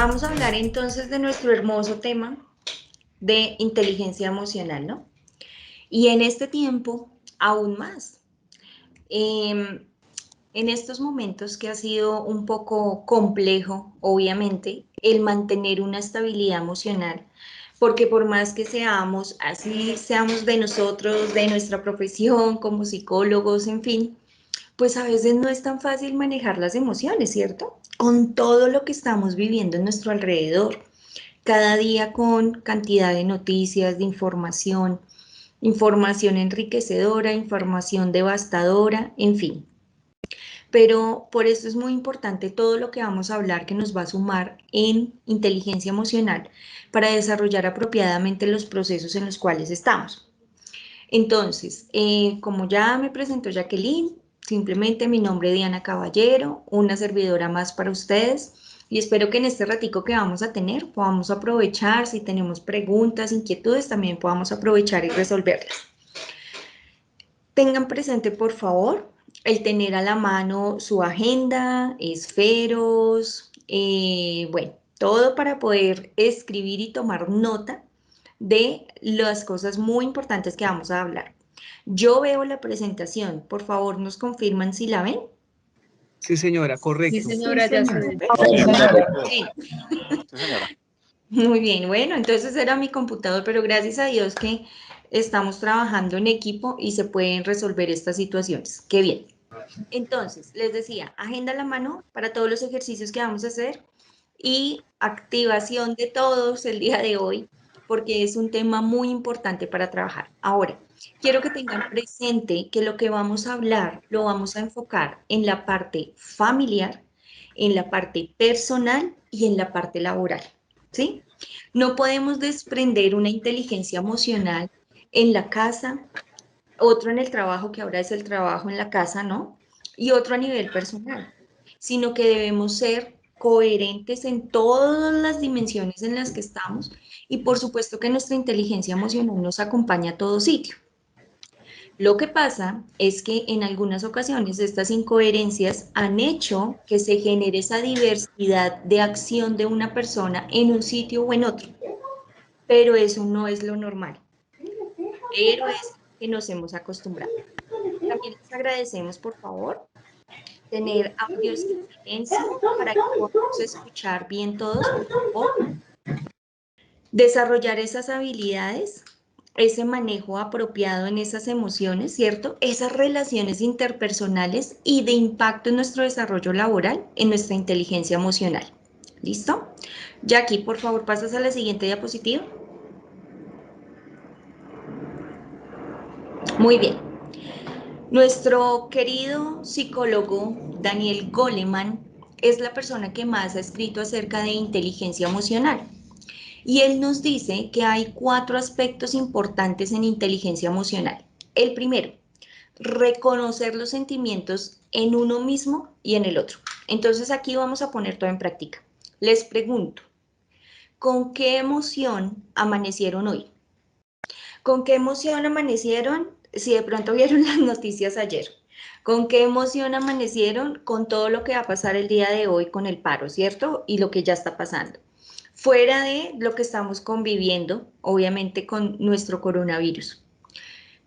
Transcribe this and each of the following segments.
Vamos a hablar entonces de nuestro hermoso tema de inteligencia emocional, ¿no? Y en este tiempo, aún más. En estos momentos que ha sido un poco complejo, obviamente, el mantener una estabilidad emocional, porque por más que seamos, así seamos de nosotros, de nuestra profesión, como psicólogos, en fin, pues a veces no es tan fácil manejar las emociones, ¿cierto? Con todo lo que estamos viviendo en nuestro alrededor, cada día con cantidad de noticias, de información, información enriquecedora, información devastadora, en fin. Pero por eso es muy importante todo lo que vamos a hablar que nos va a sumar en inteligencia emocional para desarrollar apropiadamente los procesos en los cuales estamos. Entonces, como ya me presentó Jacqueline, simplemente mi nombre es Diana Caballero, una servidora más para ustedes, y espero que en este ratico que vamos a tener podamos aprovechar, si tenemos preguntas, inquietudes, también podamos aprovechar y resolverlas. Tengan presente, por favor, el tener a la mano su agenda, esferos, bueno, todo para poder escribir y tomar nota de las cosas muy importantes que vamos a hablar. Yo veo la presentación, por favor, nos confirman si la ven. Sí, señora, Sí, correcto. señora, ya se ve. Sí. Muy bien, bueno, entonces era mi computador, pero gracias a Dios que estamos trabajando en equipo y se pueden resolver estas situaciones. Qué bien. Entonces, les decía, agenda a la mano para todos los ejercicios que vamos a hacer y activación de todos el día de hoy, porque es un tema muy importante para trabajar. Ahora, quiero que tengan presente que lo que vamos a hablar lo vamos a enfocar en la parte familiar, en la parte personal y en la parte laboral, ¿sí? No podemos desprender una inteligencia emocional en la casa, otro en el trabajo, que ahora es el trabajo en la casa, ¿no? Y otro a nivel personal, sino que debemos ser coherentes en todas las dimensiones en las que estamos y por supuesto que nuestra inteligencia emocional nos acompaña a todo sitio. Lo que pasa es que en algunas ocasiones estas incoherencias han hecho que se genere esa diversidad de acción de una persona en un sitio o en otro, pero eso no es lo normal, pero es que nos hemos acostumbrado. También les agradecemos, por favor, tener audios en silencio para que podamos escuchar bien todos, por favor. Desarrollar esas habilidades, ese manejo apropiado en esas emociones, ¿cierto? Esas relaciones interpersonales y de impacto en nuestro desarrollo laboral, en nuestra inteligencia emocional. ¿Listo? Jackie, por favor, pasas a la siguiente diapositiva. Muy bien. Nuestro querido psicólogo Daniel Goleman es la persona que más ha escrito acerca de inteligencia emocional. Y él nos dice que hay 4 aspectos importantes en inteligencia emocional. El primero, reconocer los sentimientos en uno mismo y en el otro. Entonces aquí vamos a poner todo en práctica. Les pregunto, ¿con qué emoción amanecieron hoy? ¿Con qué emoción amanecieron si de pronto vieron las noticias ayer? ¿Con qué emoción amanecieron con todo lo que va a pasar el día de hoy con el paro, ¿cierto? Y lo que ya está pasando. Fuera de lo que estamos conviviendo, obviamente con nuestro coronavirus.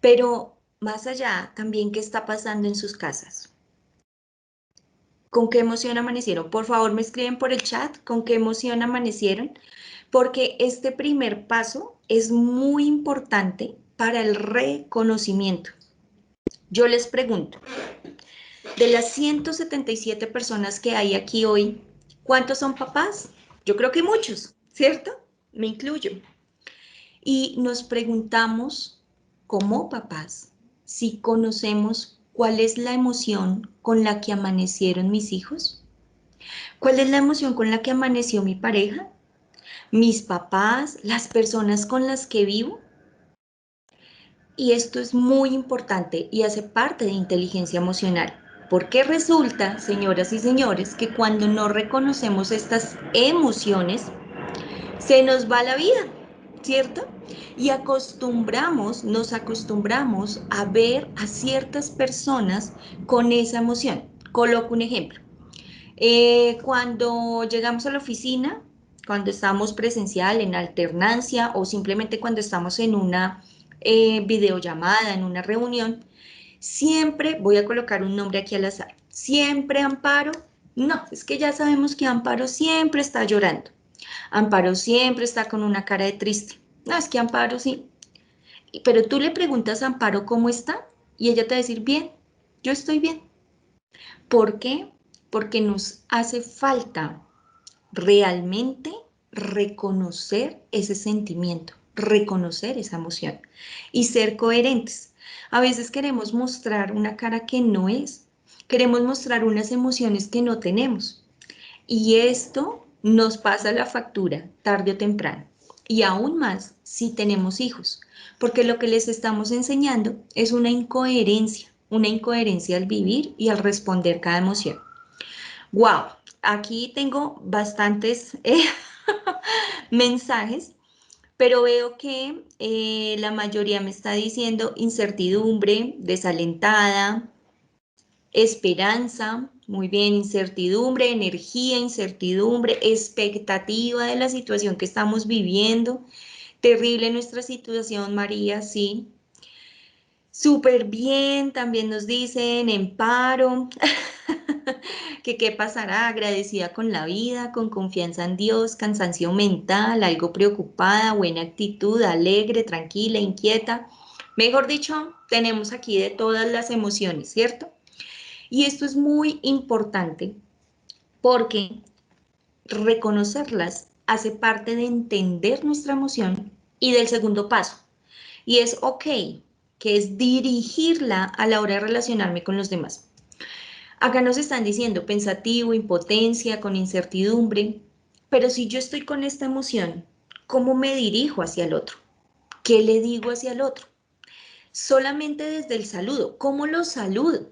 Pero más allá, también qué está pasando en sus casas. ¿Con qué emoción amanecieron? Por favor, me escriben por el chat con qué emoción amanecieron, porque este primer paso es muy importante para el reconocimiento. Yo les pregunto, de las 177 personas que hay aquí hoy, ¿cuántos son papás? Yo creo que muchos, ¿cierto? Me incluyo. Y nos preguntamos, como papás, si conocemos cuál es la emoción con la que amanecieron mis hijos, cuál es la emoción con la que amaneció mi pareja, mis papás, las personas con las que vivo. Y esto es muy importante y hace parte de inteligencia emocional, porque resulta, señoras y señores, que cuando no reconocemos estas emociones, se nos va la vida, ¿cierto? Y nos acostumbramos a ver a ciertas personas con esa emoción. Coloco un ejemplo. Cuando llegamos a la oficina, cuando estamos presencial, en alternancia o simplemente cuando estamos en una videollamada, en una reunión, siempre voy a colocar un nombre aquí al azar. Siempre Amparo, no, es que ya sabemos que Amparo siempre está llorando. Amparo siempre está con una cara de triste. No, es que Amparo sí. Pero tú le preguntas a Amparo cómo está y ella te va a decir, bien, yo estoy bien. ¿Por qué? Porque nos hace falta realmente reconocer ese sentimiento, reconocer esa emoción y ser coherentes. A veces queremos mostrar una cara que no es, queremos mostrar unas emociones que no tenemos y esto nos pasa la factura tarde o temprano y aún más si tenemos hijos, porque lo que les estamos enseñando es una incoherencia al vivir y al responder cada emoción. Wow, aquí tengo bastantes mensajes, pero veo que la mayoría me está diciendo incertidumbre, desalentada, esperanza, muy bien, incertidumbre, energía, incertidumbre, expectativa de la situación que estamos viviendo. Terrible nuestra situación, María, sí. Súper bien, también nos dicen en paro, que qué pasará, agradecida con la vida, con confianza en Dios, cansancio mental, algo preocupada, buena actitud, alegre, tranquila, inquieta. Mejor dicho, tenemos aquí de todas las emociones, ¿cierto? Y esto es muy importante porque reconocerlas hace parte de entender nuestra emoción y del segundo paso. Y es ok, que es dirigirla a la hora de relacionarme con los demás. Acá nos están diciendo pensativo, impotencia, con incertidumbre, pero si yo estoy con esta emoción, ¿cómo me dirijo hacia el otro? ¿Qué le digo hacia el otro? Solamente desde el saludo, ¿cómo lo saludo?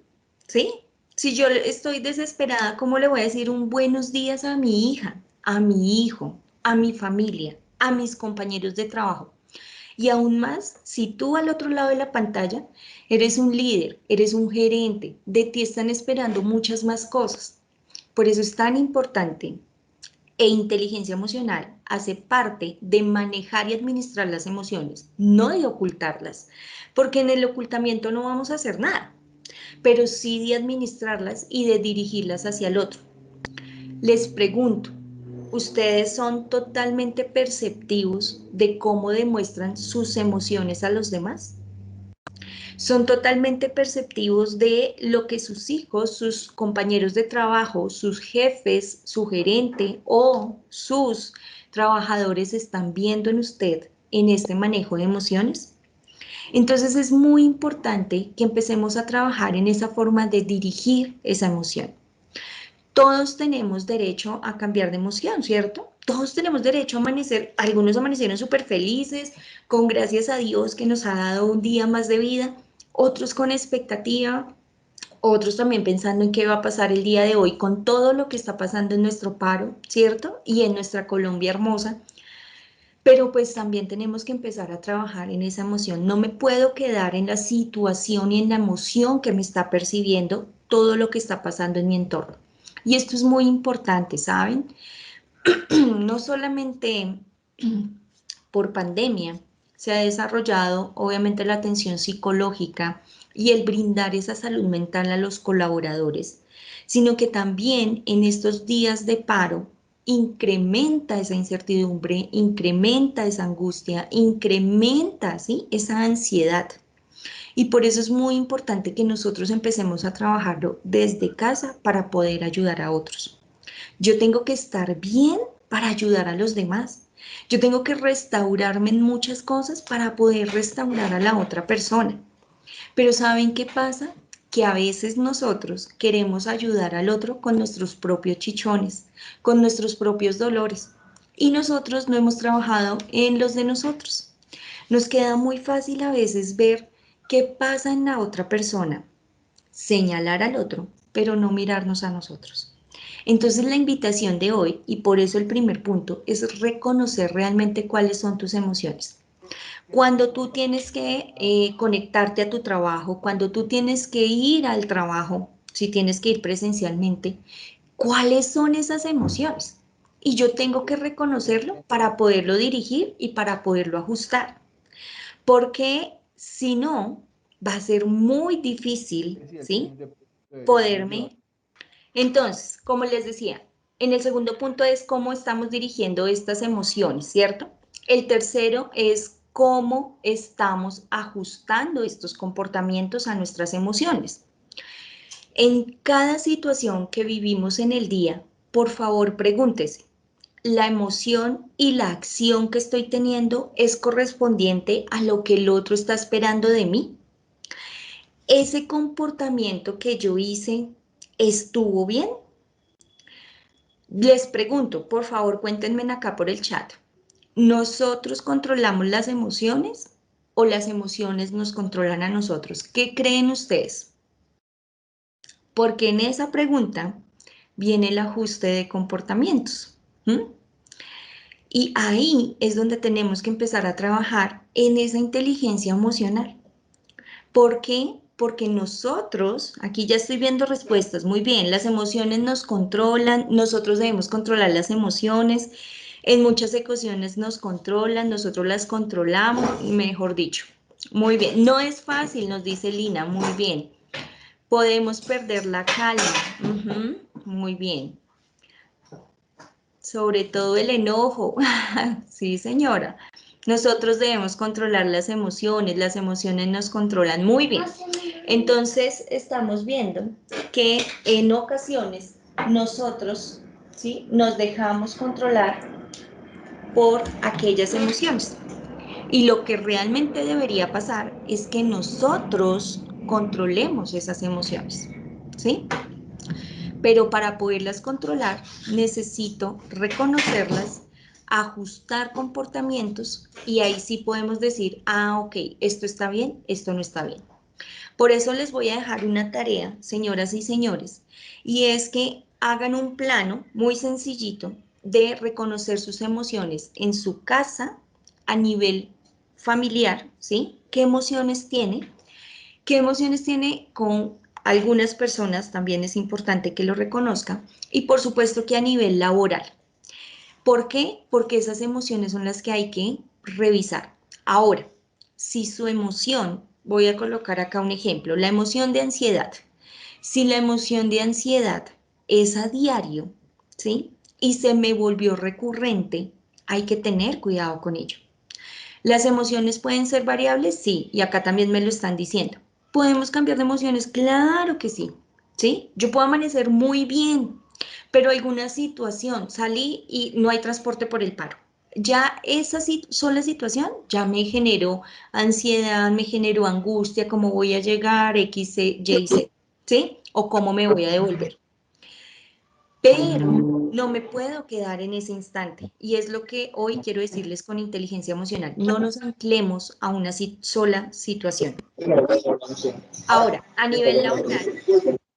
¿Sí? Si yo estoy desesperada, ¿cómo le voy a decir un buenos días a mi hija, a mi hijo, a mi familia, a mis compañeros de trabajo? Y aún más, si tú al otro lado de la pantalla eres un líder, eres un gerente, de ti están esperando muchas más cosas. Por eso es tan importante e inteligencia emocional hace parte de manejar y administrar las emociones, no de ocultarlas, porque en el ocultamiento no vamos a hacer nada, pero sí de administrarlas y de dirigirlas hacia el otro. Les pregunto, ¿ustedes son totalmente perceptivos de cómo demuestran sus emociones a los demás? ¿Son totalmente perceptivos de lo que sus hijos, sus compañeros de trabajo, sus jefes, su gerente o sus trabajadores están viendo en usted en este manejo de emociones? Entonces es muy importante que empecemos a trabajar en esa forma de dirigir esa emoción. Todos tenemos derecho a cambiar de emoción, ¿cierto? Todos tenemos derecho a amanecer, algunos amanecieron súper felices, con gracias a Dios que nos ha dado un día más de vida, otros con expectativa, otros también pensando en qué va a pasar el día de hoy con todo lo que está pasando en nuestro paro, ¿cierto? Y en nuestra Colombia hermosa. Pero pues también tenemos que empezar a trabajar en esa emoción. No me puedo quedar en la situación y en la emoción que me está percibiendo todo lo que está pasando en mi entorno. Y esto es muy importante, ¿saben? No solamente por pandemia se ha desarrollado obviamente la atención psicológica y el brindar esa salud mental a los colaboradores, sino que también en estos días de paro incrementa esa incertidumbre, incrementa esa angustia, incrementa, ¿sí?, esa ansiedad. Y por eso es muy importante que nosotros empecemos a trabajarlo desde casa para poder ayudar a otros. Yo tengo que estar bien para ayudar a los demás. Yo tengo que restaurarme en muchas cosas para poder restaurar a la otra persona. Pero ¿saben qué pasa? Que a veces nosotros queremos ayudar al otro con nuestros propios chichones, con nuestros propios dolores. Y nosotros no hemos trabajado en los de nosotros. Nos queda muy fácil a veces ver qué pasa en la otra persona, señalar al otro, pero no mirarnos a nosotros. Entonces la invitación de hoy, y por eso el primer punto, es reconocer realmente cuáles son tus emociones. Cuando tú tienes que conectarte a tu trabajo, cuando tú tienes que ir al trabajo, si tienes que ir presencialmente, ¿cuáles son esas emociones? y yo tengo que reconocerlo para poderlo dirigir y para poderlo ajustar. Porque si no, va a ser muy difícil, ¿sí? Poderme. Entonces, como les decía, en el segundo punto es cómo estamos dirigiendo estas emociones, ¿cierto? El tercero es cómo estamos ajustando estos comportamientos a nuestras emociones. En cada situación que vivimos en el día, por favor, pregúntese, ¿la emoción y la acción que estoy teniendo es correspondiente a lo que el otro está esperando de mí? ¿Ese comportamiento que yo hice estuvo bien? Les pregunto, por favor, cuéntenme acá por el chat. ¿Nosotros controlamos las emociones o las emociones nos controlan a nosotros? ¿Qué creen ustedes? Porque en esa pregunta viene el ajuste de comportamientos. ¿Mm? Y ahí es donde tenemos que empezar a trabajar en esa inteligencia emocional. ¿Por qué? Porque nosotros, aquí ya estoy viendo respuestas, muy bien, las emociones nos controlan, nosotros debemos controlar las emociones, en muchas ocasiones nos controlan, nosotros las controlamos, mejor dicho. Muy bien, no es fácil, nos dice Lina, muy bien. Podemos perder la calma, muy bien. Sobre todo el enojo, sí señora. Nosotros debemos controlar las emociones nos controlan muy bien. Entonces estamos viendo que en ocasiones nosotros, ¿sí?, nos dejamos controlar por aquellas emociones. Y lo que realmente debería pasar es que nosotros controlemos esas emociones, ¿sí? Pero para poderlas controlar necesito reconocerlas, ajustar comportamientos y ahí sí podemos decir, ah, ok, esto está bien, esto no está bien. Por eso les voy a dejar una tarea, señoras y señores, y es que hagan un plano muy sencillito de reconocer sus emociones en su casa a nivel familiar, ¿sí? ¿Qué emociones tiene? ¿Qué emociones tiene con algunas personas? También es importante que lo reconozca. Y por supuesto que a nivel laboral. ¿Por qué? Porque esas emociones son las que hay que revisar. Ahora, si su emoción, voy a colocar acá un ejemplo, la emoción de ansiedad. Si la emoción de ansiedad es a diario, ¿sí? Y se me volvió recurrente, hay que tener cuidado con ello. ¿Las emociones pueden ser variables? Sí, y acá también me lo están diciendo. ¿Podemos cambiar de emociones? Claro que sí, ¿sí? Yo puedo amanecer muy bien, pero alguna situación, salí y no hay transporte por el paro. Ya esa sola situación ya me generó ansiedad, me generó angustia, cómo voy a llegar, X, Y, Z, ¿sí? O cómo me voy a devolver. Pero no me puedo quedar en ese instante. Y es lo que hoy quiero decirles con inteligencia emocional. No nos anclemos a una sola situación. Ahora, a nivel laboral,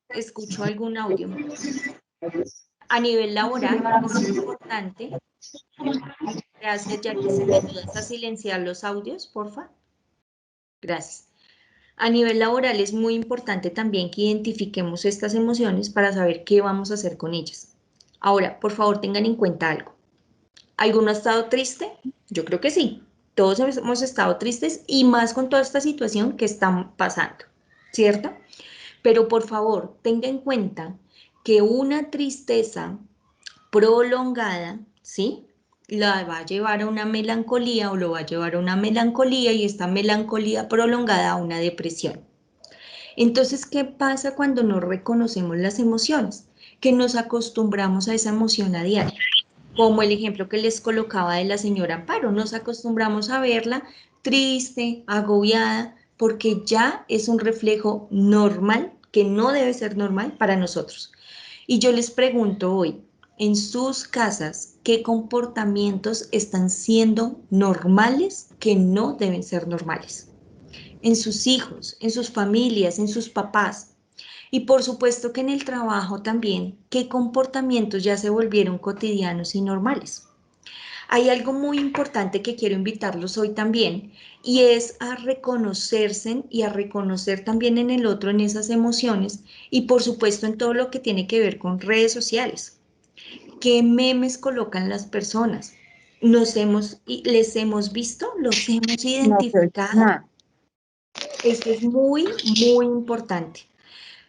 escucho algún audio. A nivel laboral es importante, gracias Jackie, si me ayudas a silenciar los audios, porfa. Gracias. A nivel laboral es muy importante también que identifiquemos estas emociones para saber qué vamos a hacer con ellas. Ahora, por favor, tengan en cuenta algo. ¿Alguno ha estado triste? Yo creo que sí. Todos hemos estado tristes y más con toda esta situación que están pasando, ¿cierto? Pero por favor, tenga en cuenta que una tristeza prolongada, ¿sí? La va a llevar a una melancolía o lo va a llevar a una melancolía y esta melancolía prolongada a una depresión. Entonces, ¿qué pasa cuando no reconocemos las emociones? Que nos acostumbramos a esa emoción a diario. Como el ejemplo que les colocaba de la señora Amparo, nos acostumbramos a verla triste, agobiada, porque ya es un reflejo normal, que no debe ser normal para nosotros. Y yo les pregunto hoy, en sus casas, ¿qué comportamientos están siendo normales que no deben ser normales? En sus hijos, en sus familias, en sus papás. Y por supuesto que en el trabajo también, ¿qué comportamientos ya se volvieron cotidianos y normales? Hay algo muy importante que quiero invitarlos hoy también y es a reconocerse y a reconocer también en el otro en esas emociones y por supuesto en todo lo que tiene que ver con redes sociales. ¿Qué memes colocan las personas? ¿Les hemos visto? ¿Los hemos No te oigo identificado? nada. Esto es muy, muy importante.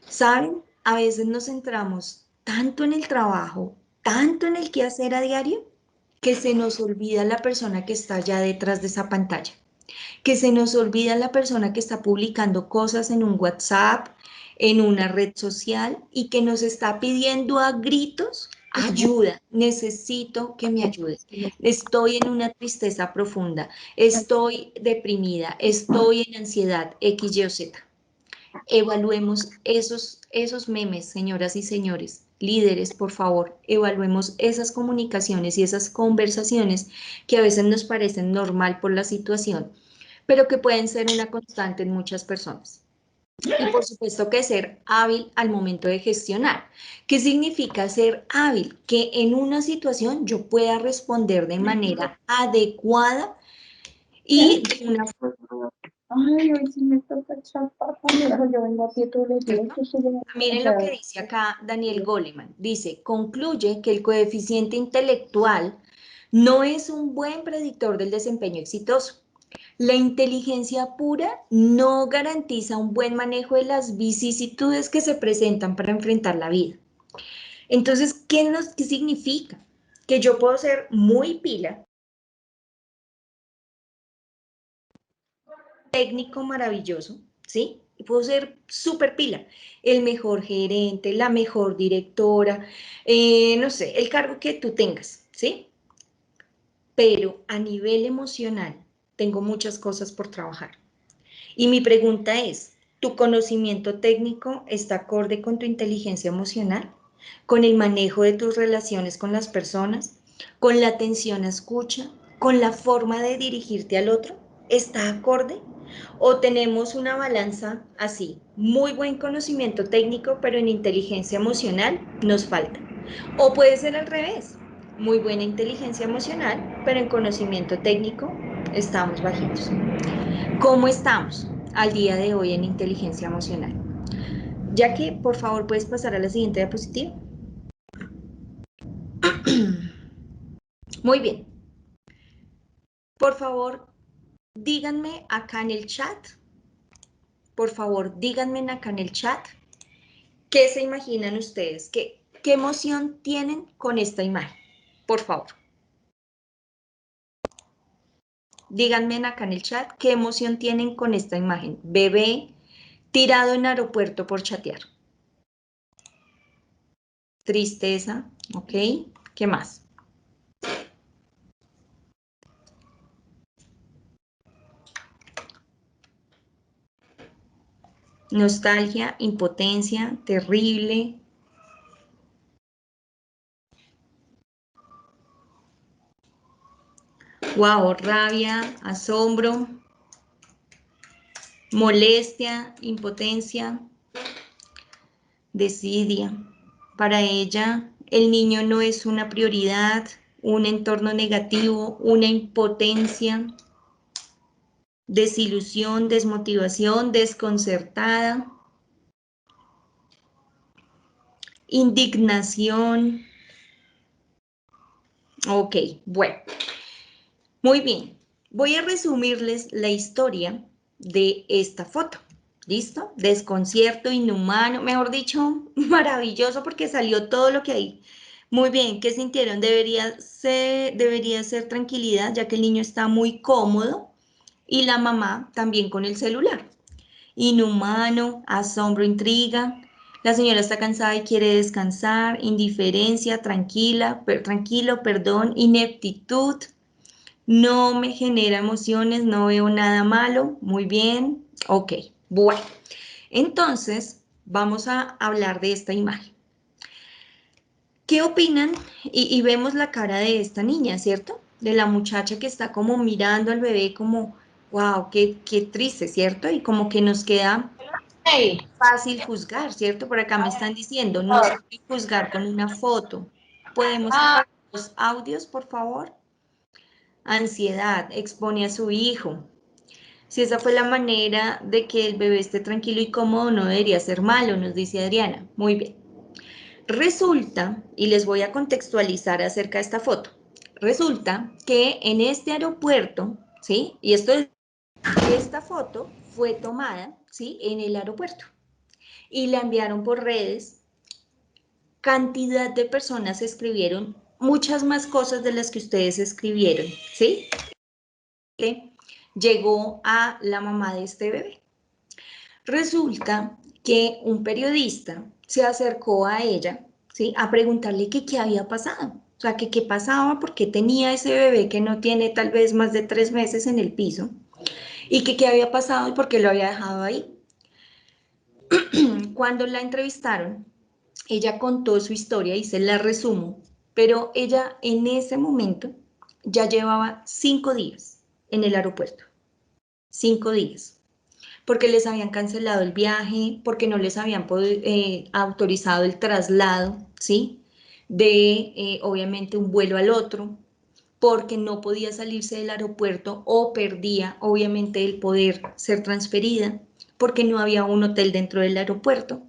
¿Saben? A veces nos centramos tanto en el trabajo, tanto en el quehacer a diario, que se nos olvida la persona que está allá detrás de esa pantalla, que se nos olvida la persona que está publicando cosas en un WhatsApp, en una red social y que nos está pidiendo a gritos ayuda. Necesito que me ayudes. Estoy en una tristeza profunda, estoy deprimida, estoy en ansiedad, X, Y o Z. Evaluemos esos memes, señoras y señores, líderes, por favor, evaluemos esas comunicaciones y esas conversaciones que a veces nos parecen normal por la situación, pero que pueden ser una constante en muchas personas. Y por supuesto que ser hábil al momento de gestionar. ¿Qué significa ser hábil? Que en una situación yo pueda responder de manera adecuada y de una forma. Ay, hoy sí me toca echar papa. Mira, yo vengo a pie todos los días. Miren lo que dice acá Daniel Goleman. Dice, concluye que el coeficiente intelectual no es un buen predictor del desempeño exitoso. La inteligencia pura no garantiza un buen manejo de las vicisitudes que se presentan para enfrentar la vida. Entonces, ¿qué significa? Que yo puedo ser muy pila, técnico maravilloso, ¿sí? Y puedo ser súper pila, el mejor gerente, la mejor directora, no sé, el cargo que tú tengas, ¿sí? Pero a nivel emocional tengo muchas cosas por trabajar. Y mi pregunta es, ¿tu conocimiento técnico está acorde con tu inteligencia emocional? ¿Con el manejo de tus relaciones con las personas? ¿Con la atención a escucha? ¿Con la forma de dirigirte al otro? ¿Está acorde? ¿O tenemos una balanza así? Muy buen conocimiento técnico, pero en inteligencia emocional nos falta. O puede ser al revés. Muy buena inteligencia emocional, pero en conocimiento técnico estamos bajitos. ¿Cómo estamos al día de hoy en inteligencia emocional? Ya que, por favor, puedes pasar a la siguiente diapositiva. Muy bien. Por favor, díganme acá en el chat. Por favor, díganme acá en el chat. ¿Qué se imaginan ustedes? ¿Qué emoción tienen con esta imagen? Por favor. Díganme acá en el chat qué emoción tienen con esta imagen. Bebé tirado en aeropuerto por chatear. Tristeza, ¿ok? ¿Qué más? Nostalgia, impotencia, terrible. Wow, rabia, asombro, molestia, impotencia, desidia. Para ella, el niño no es una prioridad, un entorno negativo, una impotencia, desilusión, desmotivación, desconcertada, indignación. Ok, bueno, muy bien. Voy a resumirles la historia de esta foto. ¿Listo? Desconcierto, inhumano, mejor dicho, maravilloso porque salió todo lo que hay. Muy bien, ¿qué sintieron? Debería ser tranquilidad, ya que el niño está muy cómodo y la mamá también con el celular. Inhumano, asombro, intriga. La señora está cansada y quiere descansar. Indiferencia, tranquilo, perdón, ineptitud. No me genera emociones, no veo nada malo. Muy bien, ok. Bueno, entonces vamos a hablar de esta imagen. ¿Qué opinan? Y vemos la cara de esta niña, ¿cierto? De la muchacha que está como mirando al bebé como, wow, qué triste, ¿cierto? Y como que nos queda fácil juzgar, ¿cierto? Por acá me están diciendo, no se puede juzgar con una foto. ¿Podemos apagar los audios, por favor? Ansiedad, expone a su hijo. Si esa fue la manera de que el bebé esté tranquilo y cómodo, no debería ser malo, nos dice Adriana. Muy bien. Resulta, y les voy a contextualizar acerca de esta foto, resulta que en este aeropuerto, ¿sí? Y esta foto fue tomada, ¿sí? En el aeropuerto y la enviaron por redes. Cantidad de personas escribieron muchas más cosas de las que ustedes escribieron, ¿sí? Llegó a la mamá de este bebé. Resulta que un periodista se acercó a ella, ¿sí? A preguntarle que qué había pasado, o sea, que qué pasaba, por qué tenía ese bebé que no tiene tal vez más de 3 meses en el piso, y que qué había pasado y por qué lo había dejado ahí. Cuando la entrevistaron, ella contó su historia y se la resumo, pero ella en ese momento ya llevaba 5 días en el aeropuerto, 5 días, porque les habían cancelado el viaje, porque no les habían autorizado el traslado, ¿sí? De, obviamente, un vuelo al otro, porque no podía salirse del aeropuerto o perdía, obviamente, el poder ser transferida, porque no había un hotel dentro del aeropuerto.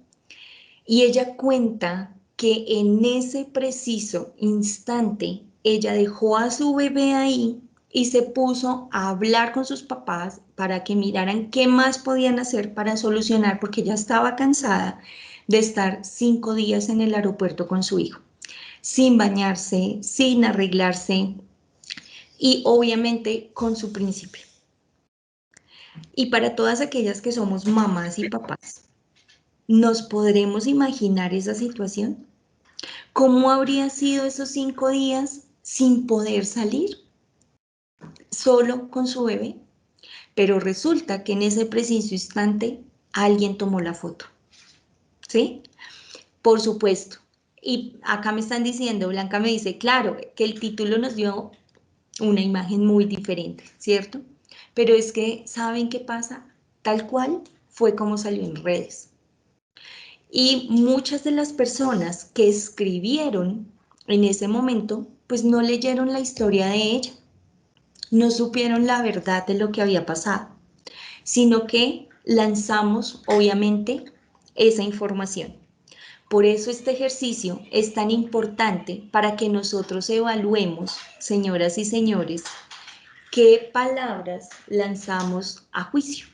Y ella cuenta que en ese preciso instante ella dejó a su bebé ahí y se puso a hablar con sus papás para que miraran qué más podían hacer para solucionar, porque ella estaba cansada de estar 5 días en el aeropuerto con su hijo, sin bañarse, sin arreglarse y obviamente con su príncipe. Y para todas aquellas que somos mamás y papás, ¿nos podremos imaginar esa situación? ¿Cómo habría sido esos 5 días sin poder salir, solo con su bebé? Pero resulta que en ese preciso instante alguien tomó la foto, ¿sí? Por supuesto. Y acá me están diciendo, Blanca me dice, claro, que el título nos dio una imagen muy diferente, ¿cierto? Pero es que, ¿saben qué pasa? Tal cual fue como salió en redes. Y muchas de las personas que escribieron en ese momento, pues no leyeron la historia de ella, no supieron la verdad de lo que había pasado, sino que lanzamos, obviamente, esa información. Por eso este ejercicio es tan importante para que nosotros evaluemos, señoras y señores, qué palabras lanzamos a juicio,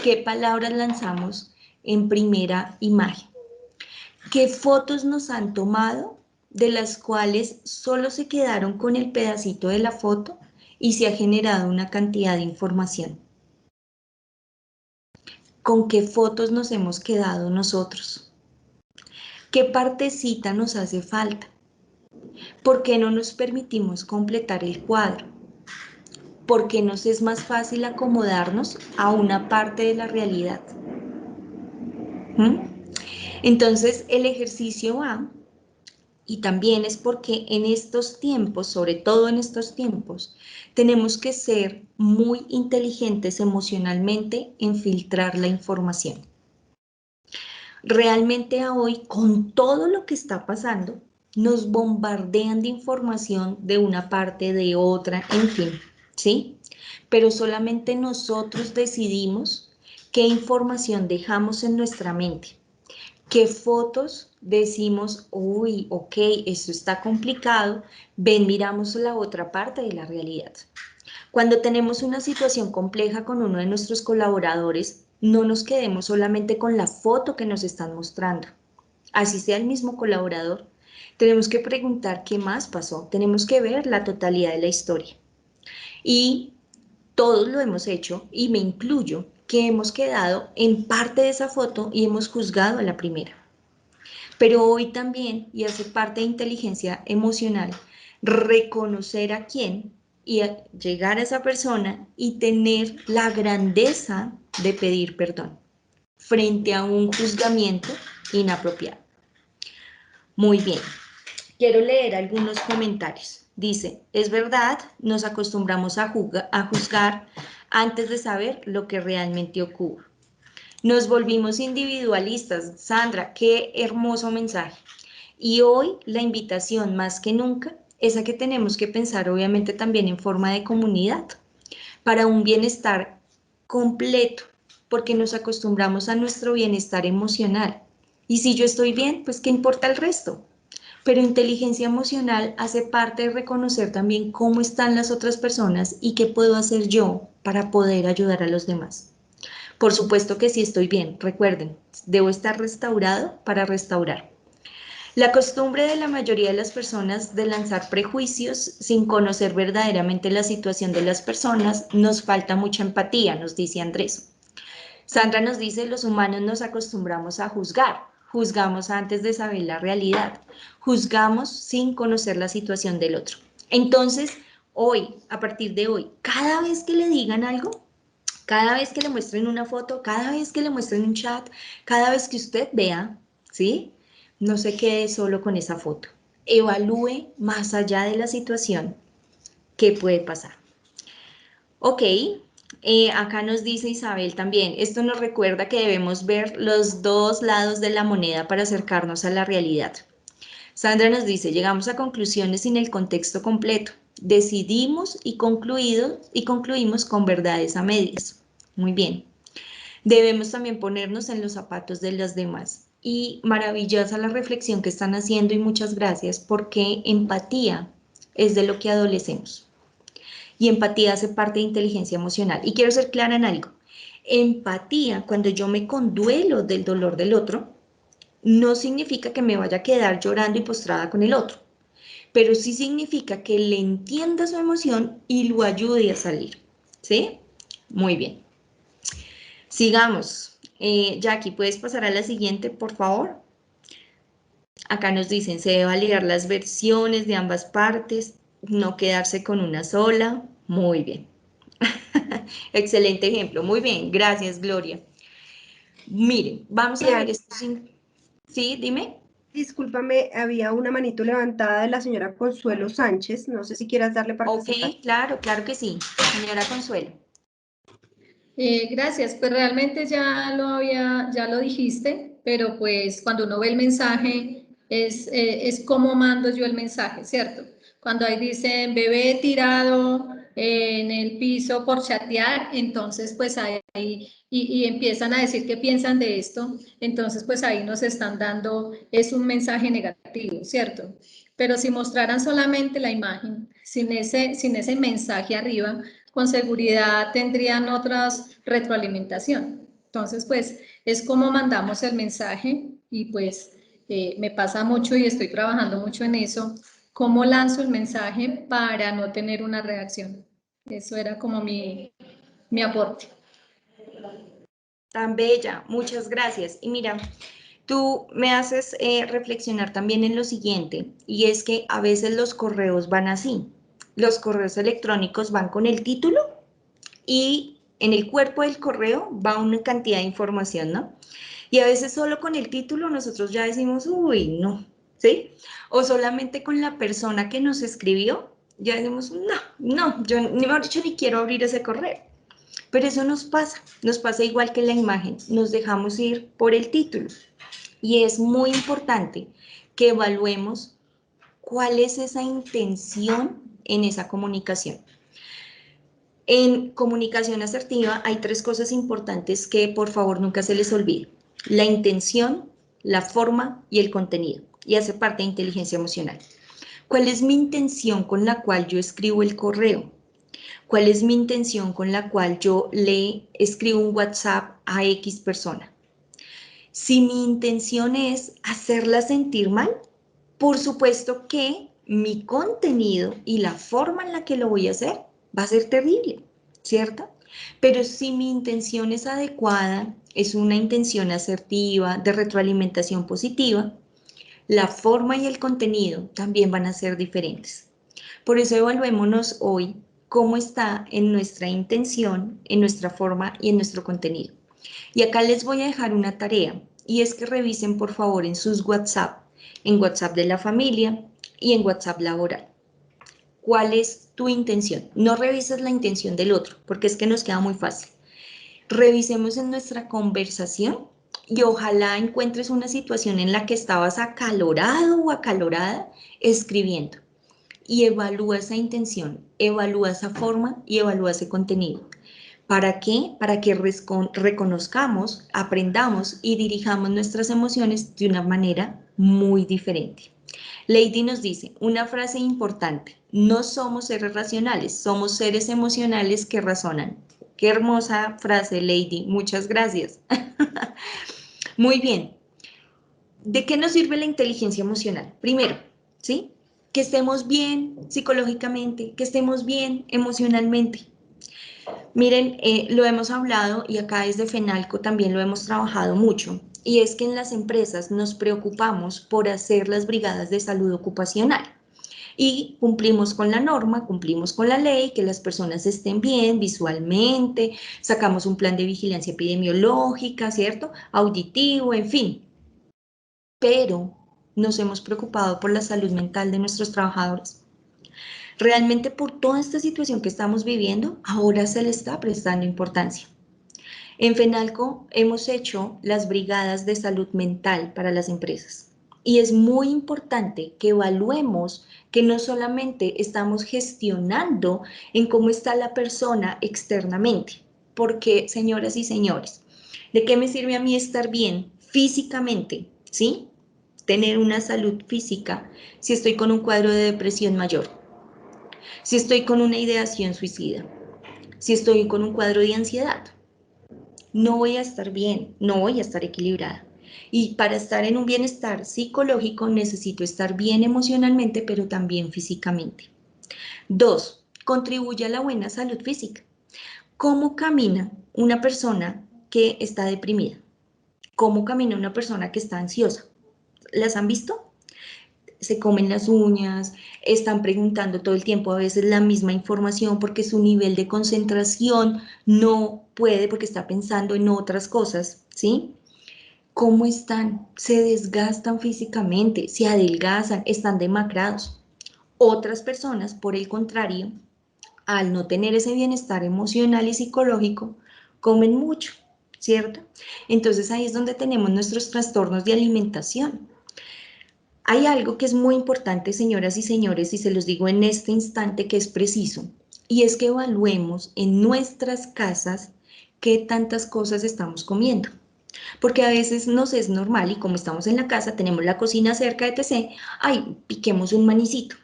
qué palabras lanzamos en primera imagen. ¿Qué fotos nos han tomado de las cuales solo se quedaron con el pedacito de la foto y se ha generado una cantidad de información? ¿Con qué fotos nos hemos quedado nosotros? ¿Qué partecita nos hace falta? ¿Por qué no nos permitimos completar el cuadro? ¿Por qué nos es más fácil acomodarnos a una parte de la realidad? ¿Mm? Entonces, el ejercicio va. Y también es porque en estos tiempos, sobre todo en estos tiempos, tenemos que ser muy inteligentes emocionalmente en filtrar la información. Realmente hoy, con todo lo que está pasando, nos bombardean de información de una parte, de otra, en fin, ¿sí? Pero solamente nosotros decidimos qué información dejamos en nuestra mente. ¿Qué fotos decimos, uy, ok, esto está complicado, ven, miramos la otra parte de la realidad? Cuando tenemos una situación compleja con uno de nuestros colaboradores, no nos quedemos solamente con la foto que nos están mostrando. Así sea el mismo colaborador, tenemos que preguntar qué más pasó, tenemos que ver la totalidad de la historia. Y todos lo hemos hecho, y me incluyo, que hemos quedado en parte de esa foto y hemos juzgado a la primera. Pero hoy también, y hace parte de inteligencia emocional, reconocer a quién y llegar a esa persona y tener la grandeza de pedir perdón frente a un juzgamiento inapropiado. Muy bien, quiero leer algunos comentarios. Dice, es verdad, nos acostumbramos a juzgar antes de saber lo que realmente ocurre. Nos volvimos individualistas. Sandra, qué hermoso mensaje. Y hoy la invitación más que nunca es a que tenemos que pensar obviamente también en forma de comunidad para un bienestar completo, porque nos acostumbramos a nuestro bienestar emocional Y si yo estoy bien, pues ¿qué importa el resto? Pero inteligencia emocional hace parte de reconocer también cómo están las otras personas y qué puedo hacer yo para poder ayudar a los demás. Por supuesto que sí estoy bien, recuerden, debo estar restaurado para restaurar. La costumbre de la mayoría de las personas de lanzar prejuicios sin conocer verdaderamente la situación de las personas, nos falta mucha empatía, nos dice Andrés. Sandra nos dice, los humanos nos acostumbramos a juzgar, juzgamos antes de saber la realidad, juzgamos sin conocer la situación del otro. Entonces, hoy, a partir de hoy, cada vez que le digan algo, cada vez que le muestren una foto, cada vez que le muestren un chat, cada vez que usted vea, ¿sí? No se quede solo con esa foto. Evalúe más allá de la situación qué puede pasar. Ok, acá nos dice Isabel también, esto nos recuerda que debemos ver los dos lados de la moneda para acercarnos a la realidad. Sandra nos dice, llegamos a conclusiones sin el contexto completo. Decidimos y concluimos con verdades a medias. Muy bien. Debemos también ponernos en los zapatos de los demás. Y maravillosa la reflexión que están haciendo y muchas gracias porque empatía es de lo que adolecemos. Y empatía hace parte de inteligencia emocional. Y quiero ser clara en algo. Empatía, cuando yo me conduelo del dolor del otro, no significa que me vaya a quedar llorando y postrada con el otro, pero sí significa que le entienda su emoción y lo ayude a salir. ¿Sí? Muy bien. Sigamos. Jackie, ¿puedes pasar a la siguiente, por favor? Acá nos dicen, se debe validar las versiones de ambas partes, no quedarse con una sola. Muy bien. Excelente ejemplo. Muy bien. Gracias, Gloria. Miren, vamos a ver Bien, esto sin... Sí, dime. discúlpame, había una manito levantada de la señora Consuelo Sánchez. No sé si quieras darle Ok, participar. claro, claro que sí. Señora Consuelo. Gracias, pues realmente ya lo dijiste, pero pues cuando uno ve el mensaje es cómo mando yo el mensaje, ¿cierto? Cuando ahí dicen bebé tirado en el piso por chatear, entonces pues ahí y empiezan a decir qué piensan de esto, entonces pues ahí nos están dando, es un mensaje negativo, ¿cierto? Pero si mostraran solamente la imagen, sin ese mensaje arriba, con seguridad tendrían otras retroalimentación. Entonces, pues es como mandamos el mensaje y pues me pasa mucho y estoy trabajando mucho en eso, cómo lanzo el mensaje para no tener una reacción. Eso era como mi aporte. Tan bella, muchas gracias. Y mira, tú me haces reflexionar también en lo siguiente, y es que a veces los correos van así. Los correos electrónicos van con el título y en el cuerpo del correo va una cantidad de información, ¿no? Y a veces solo con el título nosotros ya decimos, uy, no, ¿sí? O solamente con la persona que nos escribió, ya decimos, yo ni mejor dicho ni quiero abrir ese correo. Pero eso nos pasa igual que la imagen, nos dejamos ir por el título. Y es muy importante que evaluemos cuál es esa intención en esa comunicación. En comunicación asertiva hay tres cosas importantes que por favor nunca se les olvide. La intención, la forma y el contenido. Y hace parte de inteligencia emocional. ¿Cuál es mi intención con la cual yo escribo el correo? ¿Cuál es mi intención con la cual yo le escribo un WhatsApp a X persona? Si mi intención es hacerla sentir mal, por supuesto que mi contenido y la forma en la que lo voy a hacer va a ser terrible, ¿cierto? Pero si mi intención es adecuada, es una intención asertiva, de retroalimentación positiva, la forma y el contenido también van a ser diferentes. Por eso evaluémonos hoy cómo está en nuestra intención, en nuestra forma y en nuestro contenido. Y acá les voy a dejar una tarea y es que revisen por favor en sus WhatsApp, en WhatsApp de la familia y en WhatsApp laboral. ¿Cuál es tu intención? No revises la intención del otro porque es que nos queda muy fácil. Revisemos en nuestra conversación y ojalá encuentres una situación en la que estabas acalorado o acalorada escribiendo y evalúa esa intención, evalúa esa forma y evalúa ese contenido. ¿Para qué? Para que reconozcamos, aprendamos y dirijamos nuestras emociones de una manera muy diferente. Lady nos dice una frase importante: no somos seres racionales, somos seres emocionales que razonan. Qué hermosa frase, Lady, muchas gracias. Muy bien. ¿De qué nos sirve la inteligencia emocional? Primero, ¿sí? Que estemos bien psicológicamente, que estemos bien emocionalmente. Miren, lo hemos hablado y acá desde FENALCO también lo hemos trabajado mucho, y es que en las empresas nos preocupamos por hacer las brigadas de salud ocupacional y cumplimos con la norma, cumplimos con la ley, que las personas estén bien visualmente, sacamos un plan de vigilancia epidemiológica, ¿cierto? Auditivo, en fin, pero nos hemos preocupado por la salud mental de nuestros trabajadores. Realmente por toda esta situación que estamos viviendo, ahora se le está prestando importancia. En FENALCO hemos hecho las brigadas de salud mental para las empresas y es muy importante que evaluemos que no solamente estamos gestionando en cómo está la persona externamente, porque, señoras y señores, ¿de qué me sirve a mí estar bien físicamente, sí? Tener una salud física si estoy con un cuadro de depresión mayor, si estoy con una ideación suicida, si estoy con un cuadro de ansiedad. No voy a estar bien, no voy a estar equilibrada. Y para estar en un bienestar psicológico necesito estar bien emocionalmente, pero también físicamente. 2, contribuye a la buena salud física. ¿Cómo camina una persona que está deprimida? ¿Cómo camina una persona que está ansiosa? ¿Las han visto? Se comen las uñas, están preguntando todo el tiempo a veces la misma información porque su nivel de concentración no puede porque está pensando en otras cosas, ¿sí? ¿Cómo están? Se desgastan físicamente, se adelgazan, están demacrados. Otras personas, por el contrario, al no tener ese bienestar emocional y psicológico, comen mucho, ¿cierto? Entonces ahí es donde tenemos nuestros trastornos de alimentación. Hay algo que es muy importante, señoras y señores, y se los digo en este instante que es preciso, y es que evaluemos en nuestras casas qué tantas cosas estamos comiendo. Porque a veces nos es normal y como estamos en la casa, tenemos la cocina cerca, etc. Ay, piquemos un manicito,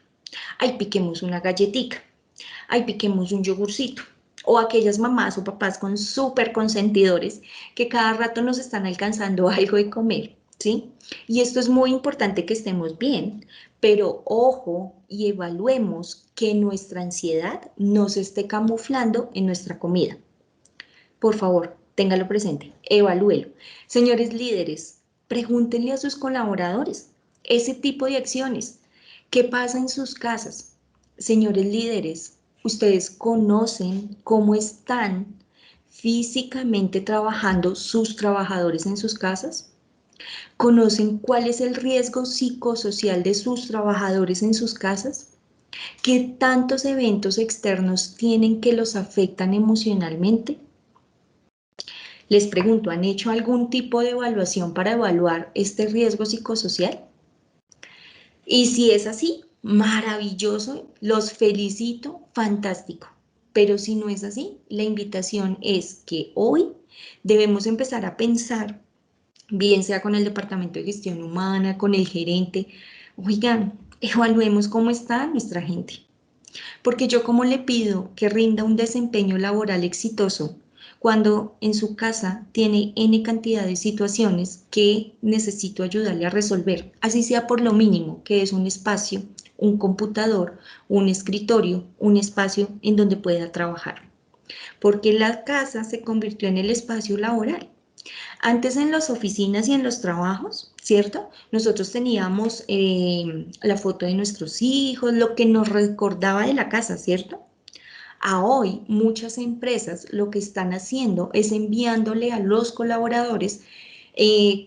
ay, piquemos una galletica, ay, piquemos un yogurcito. O aquellas mamás o papás con súper consentidores que cada rato nos están alcanzando algo de comer, ¿sí? Y esto es muy importante que estemos bien, pero ojo y evaluemos que nuestra ansiedad no se esté camuflando en nuestra comida. Por favor, téngalo presente, evalúelo. Señores líderes, pregúntenle a sus colaboradores ese tipo de acciones. ¿Qué pasa en sus casas? Señores líderes, ¿ustedes conocen cómo están físicamente trabajando sus trabajadores en sus casas? ¿Conocen cuál es el riesgo psicosocial de sus trabajadores en sus casas? ¿Qué tantos eventos externos tienen que los afectan emocionalmente? Les pregunto, ¿han hecho algún tipo de evaluación para evaluar este riesgo psicosocial? Y si es así, maravilloso, los felicito, fantástico. Pero si no es así, la invitación es que hoy debemos empezar a pensar, bien sea con el Departamento de Gestión Humana, con el gerente, oigan, evaluemos cómo está nuestra gente. Porque yo como le pido que rinda un desempeño laboral exitoso cuando en su casa tiene N cantidad de situaciones que necesito ayudarle a resolver, así sea por lo mínimo, que es un espacio, un computador, un escritorio, un espacio en donde pueda trabajar. Porque la casa se convirtió en el espacio laboral. Antes en las oficinas y en los trabajos, ¿cierto? Nosotros teníamos la foto de nuestros hijos, lo que nos recordaba de la casa, ¿cierto? A hoy muchas empresas lo que están haciendo es enviándole a los colaboradores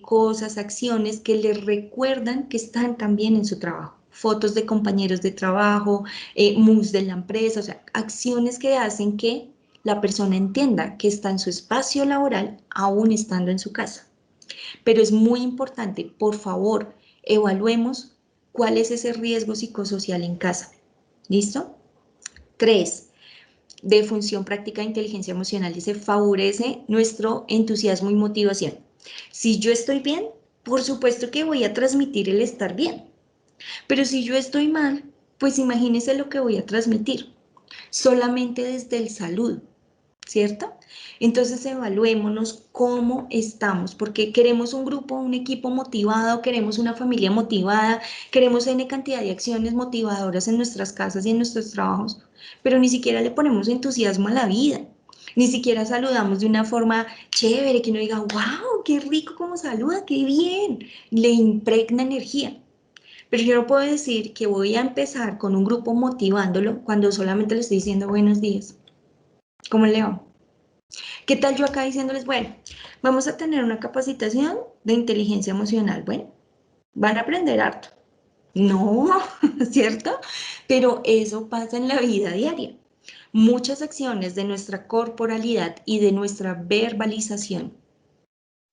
cosas, acciones que les recuerdan que están también en su trabajo. Fotos de compañeros de trabajo, mus de la empresa, o sea, acciones que hacen que la persona entienda que está en su espacio laboral aún estando en su casa. Pero es muy importante, por favor, evaluemos cuál es ese riesgo psicosocial en casa. ¿Listo? 3. de función práctica de inteligencia emocional dice, favorece nuestro entusiasmo y motivación. Si yo estoy bien, por supuesto que voy a transmitir el estar bien. Pero si yo estoy mal, pues imagínense lo que voy a transmitir. Solamente desde el saludo, ¿cierto? Entonces evaluémonos cómo estamos, porque queremos un grupo, un equipo motivado, queremos una familia motivada, queremos N cantidad de acciones motivadoras en nuestras casas y en nuestros trabajos, pero ni siquiera le ponemos entusiasmo a la vida. Ni siquiera saludamos de una forma chévere, que uno diga, wow, qué rico cómo saluda, qué bien, le impregna energía. Pero yo no puedo decir que voy a empezar con un grupo motivándolo cuando solamente le estoy diciendo buenos días. ¿Cómo le va? ¿Qué tal yo acá diciéndoles, bueno, vamos a tener una capacitación de inteligencia emocional? Bueno, van a aprender harto. No, ¿cierto? Pero eso pasa en la vida diaria. Muchas acciones de nuestra corporalidad y de nuestra verbalización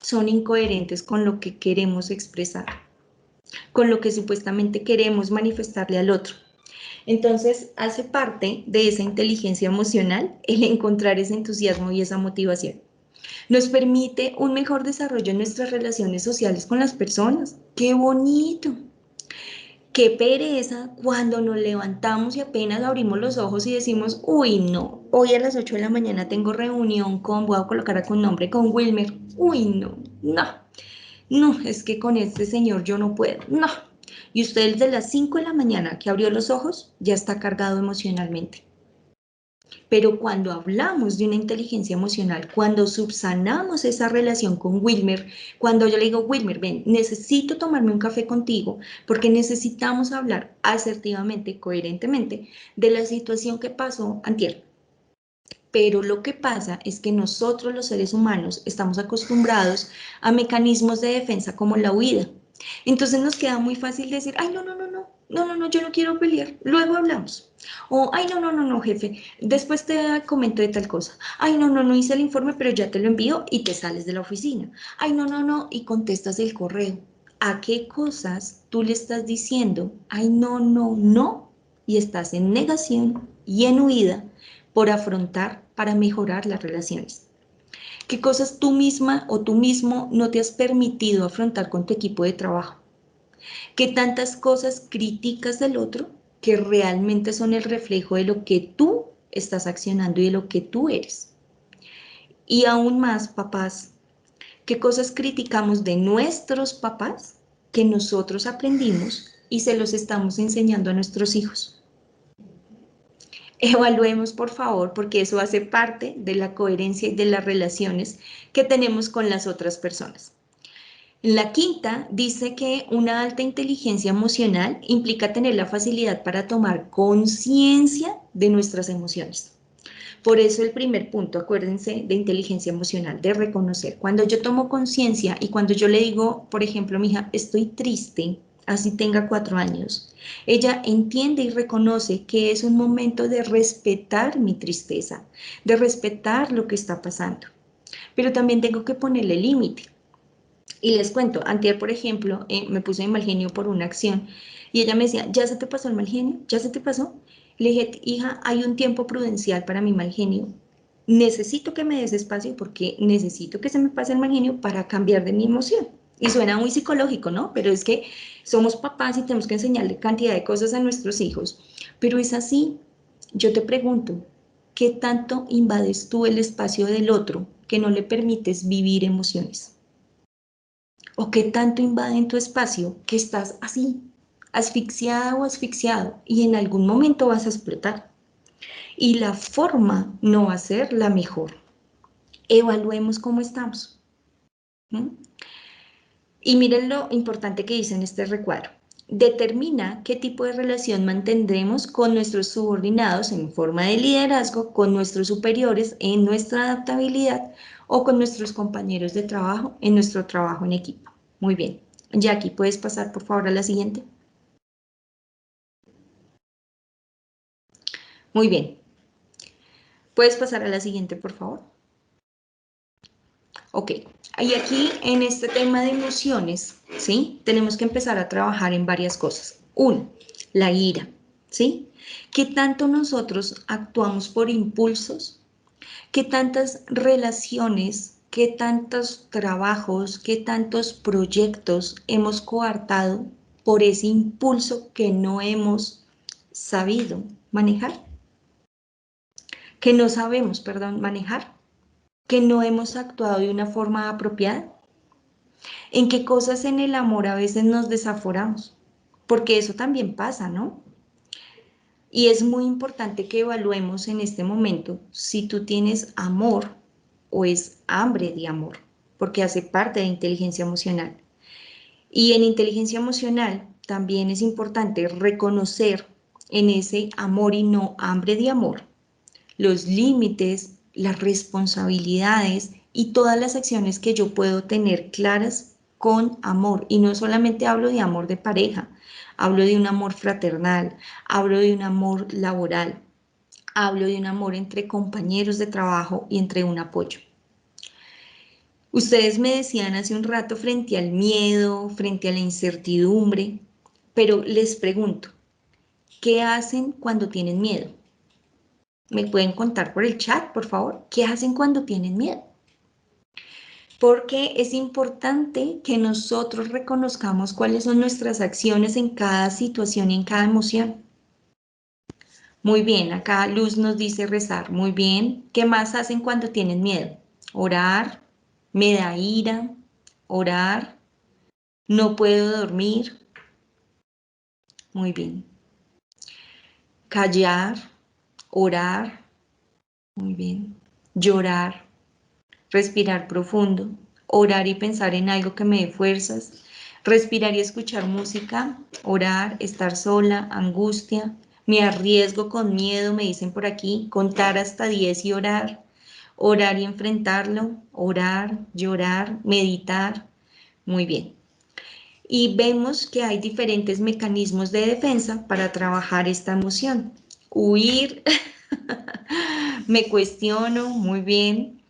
son incoherentes con lo que queremos expresar, con lo que supuestamente queremos manifestarle al otro. Entonces, hace parte de esa inteligencia emocional el encontrar ese entusiasmo y esa motivación. Nos permite un mejor desarrollo en nuestras relaciones sociales con las personas. ¡Qué bonito! Qué pereza cuando nos levantamos y apenas abrimos los ojos y decimos, uy, no, hoy a las 8 de la mañana tengo reunión con, voy a colocar acá un nombre, con Wilmer. Uy, no, no, no, es que con este señor yo no puedo, no. Y usted desde las 5 de la mañana que abrió los ojos ya está cargado emocionalmente. Pero cuando hablamos de una inteligencia emocional, cuando subsanamos esa relación con Wilmer, cuando yo le digo, Wilmer, ven, necesito tomarme un café contigo porque necesitamos hablar asertivamente, coherentemente de la situación que pasó antier. Pero lo que pasa es que nosotros los seres humanos estamos acostumbrados a mecanismos de defensa como la huida. Entonces nos queda muy fácil decir, ay, no, no, no, no, no, no, no, yo no quiero pelear, luego hablamos. O, ay, no, no, no, no, jefe, después te comento de tal cosa. Ay, no, no, no hice el informe, pero ya te lo envío y te sales de la oficina. Ay, no, no, no, y contestas el correo. ¿A qué cosas tú le estás diciendo, ay, no, no, no? Y estás en negación y en huida por afrontar para mejorar las relaciones. ¿Qué cosas tú misma o tú mismo no te has permitido afrontar con tu equipo de trabajo? ¿Qué tantas cosas criticas del otro que realmente son el reflejo de lo que tú estás accionando y de lo que tú eres? Y aún más, papás, ¿qué cosas criticamos de nuestros papás que nosotros aprendimos y se los estamos enseñando a nuestros hijos? Evaluemos, por favor, porque eso hace parte de la coherencia y de las relaciones que tenemos con las otras personas. La quinta dice que una alta inteligencia emocional implica tener la facilidad para tomar conciencia de nuestras emociones. Por eso el primer punto, acuérdense, de inteligencia emocional, de reconocer. Cuando yo tomo conciencia y cuando yo le digo, por ejemplo, mi hija, estoy triste, así tenga 4 años, ella entiende y reconoce que es un momento de respetar mi tristeza, de respetar lo que está pasando. Pero también tengo que ponerle límite. Y les cuento, antier, por ejemplo, me puse de mal genio por una acción y ella me decía, ¿ya se te pasó el mal genio? ¿Ya se te pasó? Le dije, hija, hay un tiempo prudencial para mi mal genio. Necesito que me des espacio porque necesito que se me pase el mal genio para cambiar de mi emoción. Y suena muy psicológico, ¿no? Pero es que somos papás y tenemos que enseñarle cantidad de cosas a nuestros hijos. Pero es así. Yo te pregunto, ¿qué tanto invades tú el espacio del otro que no le permites vivir emociones? ¿O qué tanto invaden tu espacio que estás así, asfixiada o asfixiado y en algún momento vas a explotar? Y la forma no va a ser la mejor. Evaluemos cómo estamos. ¿Mm? Y miren lo importante que dice en este recuadro. Determina qué tipo de relación mantendremos con nuestros subordinados en forma de liderazgo, con nuestros superiores en nuestra adaptabilidad o con nuestros compañeros de trabajo en nuestro trabajo en equipo. Muy bien. Jackie, ¿puedes pasar por favor a la siguiente? Muy bien. ¿Puedes pasar a la siguiente, por favor? Ok. Y aquí en este tema de emociones, ¿sí? Tenemos que empezar a trabajar en varias cosas. Uno, la ira. ¿sí? ¿Qué tanto nosotros actuamos por impulsos? ¿Qué tantas relaciones, qué tantos trabajos, qué tantos proyectos hemos coartado por ese impulso que no hemos sabido manejar? Que no sabemos, perdón, manejar, que no hemos actuado de una forma apropiada. ¿En qué cosas en el amor a veces nos desaforamos? Porque eso también pasa, ¿no? Y es muy importante que evaluemos en este momento si tú tienes amor o es hambre de amor, porque hace parte de inteligencia emocional. Y en inteligencia emocional también es importante reconocer en ese amor y no hambre de amor los límites, las responsabilidades y todas las acciones que yo puedo tener claras con amor. Y no solamente hablo de amor de pareja, hablo de un amor fraternal, hablo de un amor laboral, hablo de un amor entre compañeros de trabajo y entre un apoyo. Ustedes me decían hace un rato frente al miedo, frente a la incertidumbre, pero les pregunto, ¿qué hacen cuando tienen miedo? ¿Me pueden contar por el chat, por favor? ¿Qué hacen cuando tienen miedo? Porque es importante que nosotros reconozcamos cuáles son nuestras acciones en cada situación y en cada emoción. Muy bien, acá Luz nos dice rezar. Muy bien. ¿Qué más hacen cuando tienen miedo? Orar, me da ira, orar, no puedo dormir. Muy bien. Callar, orar. Muy bien. Llorar, respirar profundo, orar y pensar en algo que me dé fuerzas, respirar y escuchar música, orar, estar sola, angustia, me arriesgo con miedo, me dicen por aquí, contar hasta 10 y orar, orar y enfrentarlo, orar, llorar, meditar. Muy bien. Y vemos que hay diferentes mecanismos de defensa para trabajar esta emoción. Huir, me cuestiono, muy bien.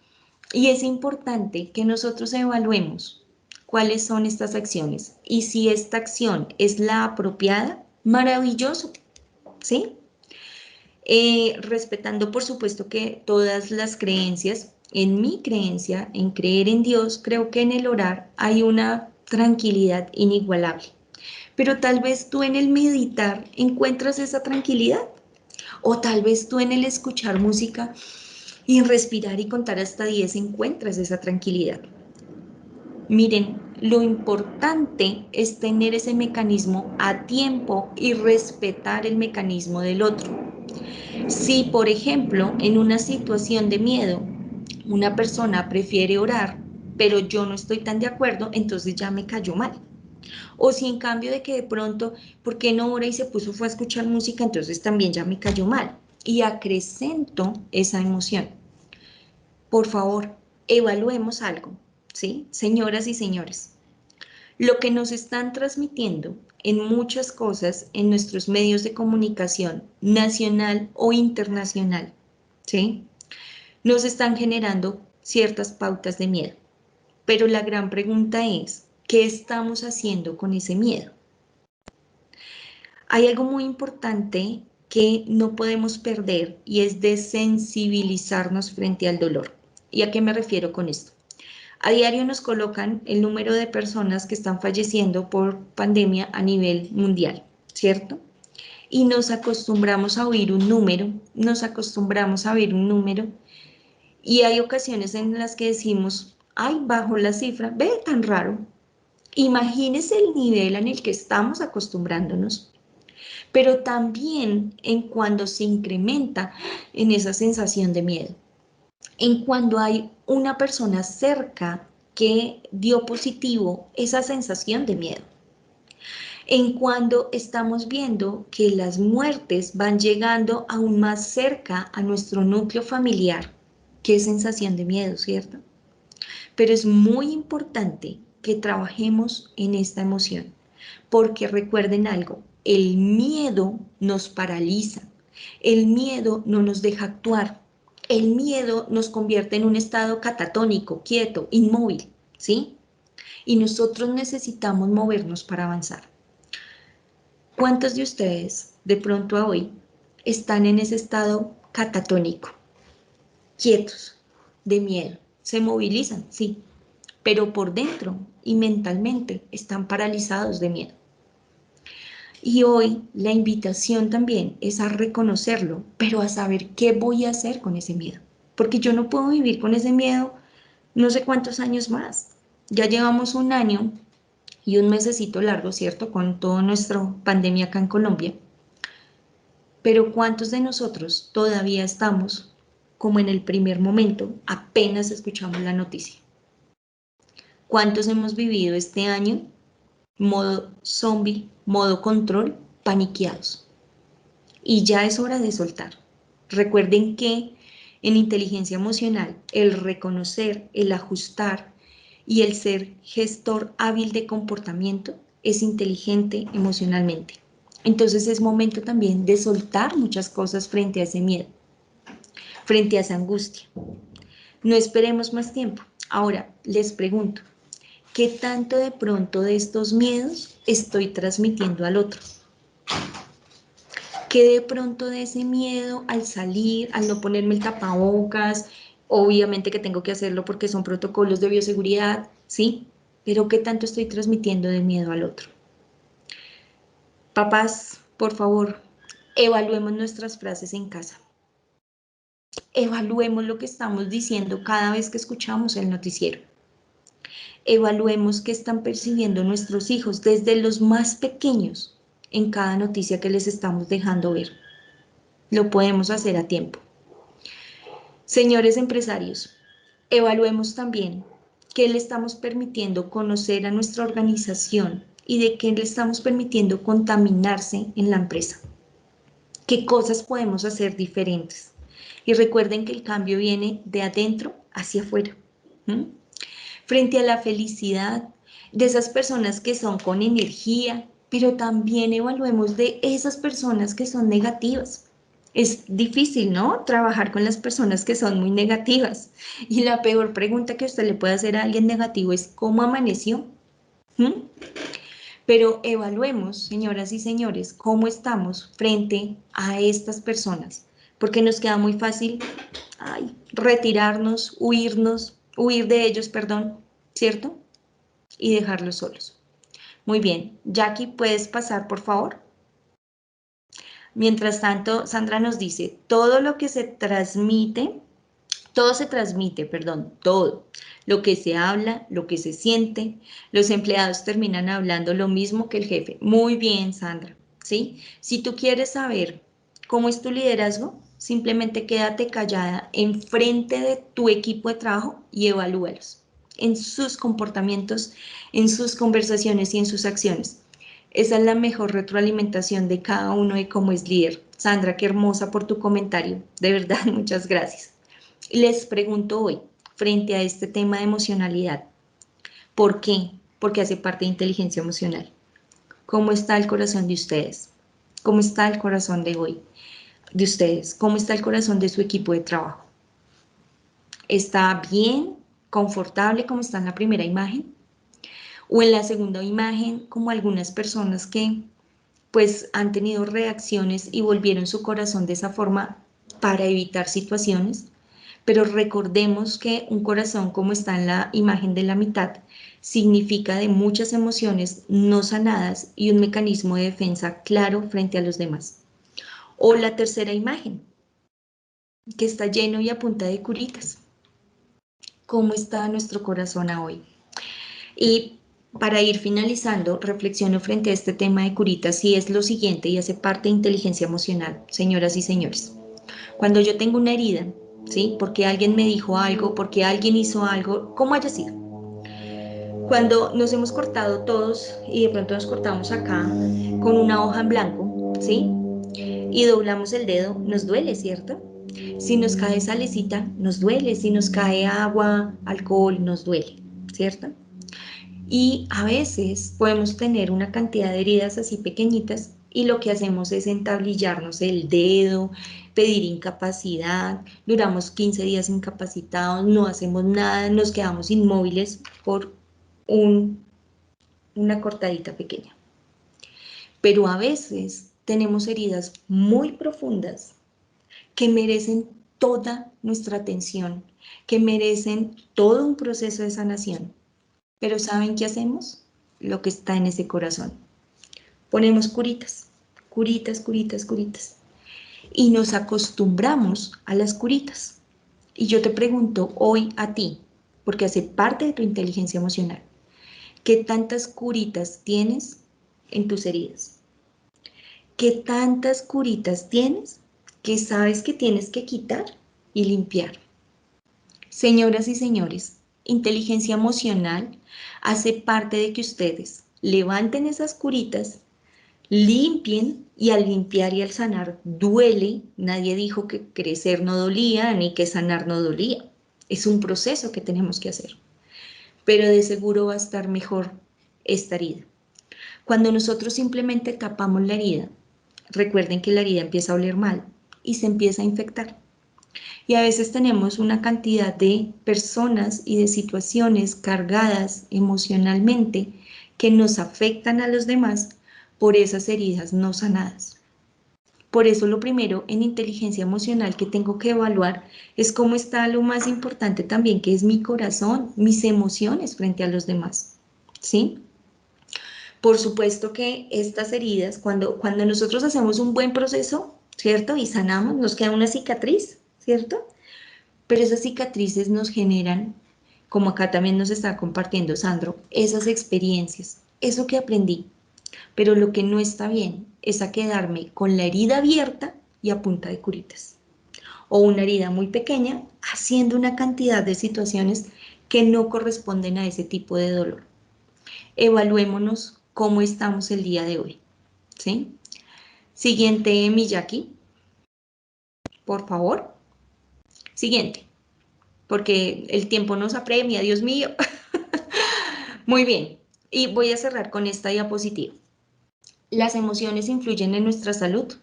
Y es importante que nosotros evaluemos cuáles son estas acciones y si esta acción es la apropiada, maravilloso, ¿sí? Respetando por supuesto que todas las creencias, en mi creencia, en creer en Dios, creo que en el orar hay una tranquilidad inigualable. Pero tal vez tú en el meditar encuentras esa tranquilidad o tal vez tú en el escuchar música y en respirar y contar hasta 10 encuentras esa tranquilidad. Miren, lo importante es tener ese mecanismo a tiempo y respetar el mecanismo del otro. Si, por ejemplo, en una situación de miedo, una persona prefiere orar, pero yo no estoy tan de acuerdo, entonces ya me cayó mal. O si en cambio de que de pronto, ¿por qué no ora y se puso fue a escuchar música? Entonces también ya me cayó mal. Y acrecento esa emoción. Por favor, evaluemos algo, ¿sí? Señoras y señores, lo que nos están transmitiendo en muchas cosas en nuestros medios de comunicación, nacional o internacional, ¿sí? Nos están generando ciertas pautas de miedo. Pero la gran pregunta es, ¿qué estamos haciendo con ese miedo? Hay algo muy importante que no podemos perder y es desensibilizarnos frente al dolor. ¿Y a qué me refiero con esto? A diario nos colocan el número de personas que están falleciendo por pandemia a nivel mundial, ¿cierto? Y nos acostumbramos a oír un número, nos acostumbramos a ver un número y hay ocasiones en las que decimos, ay, bajo la cifra, ve tan raro. Imagínese el nivel en el que estamos acostumbrándonos, pero también en cuando se incrementa en esa sensación de miedo. En cuando hay una persona cerca que dio positivo, esa sensación de miedo. En cuando estamos viendo que las muertes van llegando aún más cerca a nuestro núcleo familiar, qué sensación de miedo, ¿cierto? Pero es muy importante que trabajemos en esta emoción, porque recuerden algo, el miedo nos paraliza, el miedo no nos deja actuar, el miedo nos convierte en un estado catatónico, quieto, inmóvil, ¿sí? Y nosotros necesitamos movernos para avanzar. ¿Cuántos de ustedes de pronto a hoy están en ese estado catatónico, quietos, de miedo? Se movilizan, sí, pero por dentro y mentalmente están paralizados de miedo. Y hoy la invitación también es a reconocerlo, pero a saber qué voy a hacer con ese miedo. Porque yo no puedo vivir con ese miedo no sé cuántos años más. Ya llevamos un año y un mesecito largo, ¿cierto? Con toda nuestra pandemia acá en Colombia. Pero ¿cuántos de nosotros todavía estamos como en el primer momento, apenas escuchamos la noticia? ¿Cuántos hemos vivido este año modo zombie, modo control, paniqueados? Y ya es hora de soltar. Recuerden que en inteligencia emocional, el reconocer, el ajustar y el ser gestor hábil de comportamiento es inteligente emocionalmente. Entonces es momento también de soltar muchas cosas frente a ese miedo, frente a esa angustia. No esperemos más tiempo. Ahora, les pregunto, ¿qué tanto de pronto de estos miedos estoy transmitiendo al otro? ¿Qué de pronto de ese miedo al salir, al no ponerme el tapabocas, obviamente que tengo que hacerlo porque son protocolos de bioseguridad, ¿sí? Pero ¿qué tanto estoy transmitiendo de miedo al otro? Papás, por favor, evaluemos nuestras frases en casa. Evaluemos lo que estamos diciendo cada vez que escuchamos el noticiero. Evaluemos qué están percibiendo nuestros hijos desde los más pequeños en cada noticia que les estamos dejando ver. Lo podemos hacer a tiempo. Señores empresarios, evaluemos también qué le estamos permitiendo conocer a nuestra organización y de qué le estamos permitiendo contaminarse en la empresa. ¿Qué cosas podemos hacer diferentes? Y recuerden que el cambio viene de adentro hacia afuera. Frente a la felicidad de esas personas que son con energía, pero también evaluemos de esas personas que son negativas. Es difícil, ¿no? Trabajar con las personas que son muy negativas. Y la peor pregunta que usted le puede hacer a alguien negativo es ¿cómo amaneció? Pero evaluemos, señoras y señores, cómo estamos frente a estas personas, porque nos queda muy fácil retirarnos, huir de ellos, perdón, ¿cierto? Y dejarlos solos. Muy bien, Jackie, ¿puedes pasar, por favor? Mientras tanto, Sandra nos dice, todo lo que se habla, lo que se siente, los empleados terminan hablando lo mismo que el jefe. Muy bien, Sandra, ¿sí? Si tú quieres saber cómo es tu liderazgo, simplemente quédate callada enfrente de tu equipo de trabajo y evalúalos en sus comportamientos, en sus conversaciones y en sus acciones. Esa es la mejor retroalimentación de cada uno de cómo es líder. Sandra, qué hermosa por tu comentario. De verdad, muchas gracias. Les pregunto hoy, frente a este tema de emocionalidad, ¿por qué? Porque hace parte de inteligencia emocional. ¿Cómo está el corazón de ustedes? ¿Cómo está el corazón de hoy de ustedes? ¿Cómo está el corazón de su equipo de trabajo? ¿Está bien, confortable como está en la primera imagen? O en la segunda imagen, como algunas personas que pues han tenido reacciones y volvieron su corazón de esa forma para evitar situaciones. Pero recordemos que un corazón como está en la imagen de la mitad significa de muchas emociones no sanadas y un mecanismo de defensa claro frente a los demás. O la tercera imagen, que está lleno y a punta de curitas. ¿Cómo está nuestro corazón hoy? Y para ir finalizando, reflexiono frente a este tema de curitas y es lo siguiente y hace parte de inteligencia emocional, señoras y señores. Cuando yo tengo una herida, ¿sí? Porque alguien me dijo algo, porque alguien hizo algo, como haya sido. Cuando nos hemos cortado todos y de pronto nos cortamos acá con una hoja en blanco, ¿sí? Y doblamos el dedo, nos duele, ¿cierto? Si nos cae salecita, nos duele. Si nos cae agua, alcohol, nos duele, ¿cierto? Y a veces podemos tener una cantidad de heridas así pequeñitas y lo que hacemos es entablillarnos el dedo, pedir incapacidad, duramos 15 días incapacitados, no hacemos nada, nos quedamos inmóviles por una cortadita pequeña. Pero a veces tenemos heridas muy profundas que merecen toda nuestra atención, que merecen todo un proceso de sanación. Pero ¿saben qué hacemos? Lo que está en ese corazón. Ponemos curitas, curitas, curitas, curitas. Y nos acostumbramos a las curitas. Y yo te pregunto hoy a ti, porque hace parte de tu inteligencia emocional, ¿qué tantas curitas tienes en tus heridas? ¿Qué tantas curitas tienes que sabes que tienes que quitar y limpiar? Señoras y señores, inteligencia emocional hace parte de que ustedes levanten esas curitas, limpien, y al limpiar y al sanar duele. Nadie dijo que crecer no dolía ni que sanar no dolía. Es un proceso que tenemos que hacer, pero de seguro va a estar mejor esta herida. Cuando nosotros simplemente tapamos la herida, recuerden que la herida empieza a oler mal y se empieza a infectar. Y a veces tenemos una cantidad de personas y de situaciones cargadas emocionalmente que nos afectan a los demás por esas heridas no sanadas. Por eso lo primero en inteligencia emocional que tengo que evaluar es cómo está lo más importante también, que es mi corazón, mis emociones frente a los demás, ¿sí? Por supuesto que estas heridas, cuando nosotros hacemos un buen proceso, ¿cierto? Y sanamos, nos queda una cicatriz, ¿cierto? Pero esas cicatrices nos generan, como acá también nos está compartiendo Sandro, esas experiencias, eso que aprendí. Pero lo que no está bien es a quedarme con la herida abierta y a punta de curitas. O una herida muy pequeña haciendo una cantidad de situaciones que no corresponden a ese tipo de dolor. Evaluémonos cómo estamos el día de hoy, ¿sí? Siguiente, Miyaki, por favor. Siguiente, porque el tiempo nos apremia, Dios mío. Muy bien, y voy a cerrar con esta diapositiva. ¿Las emociones influyen en nuestra salud?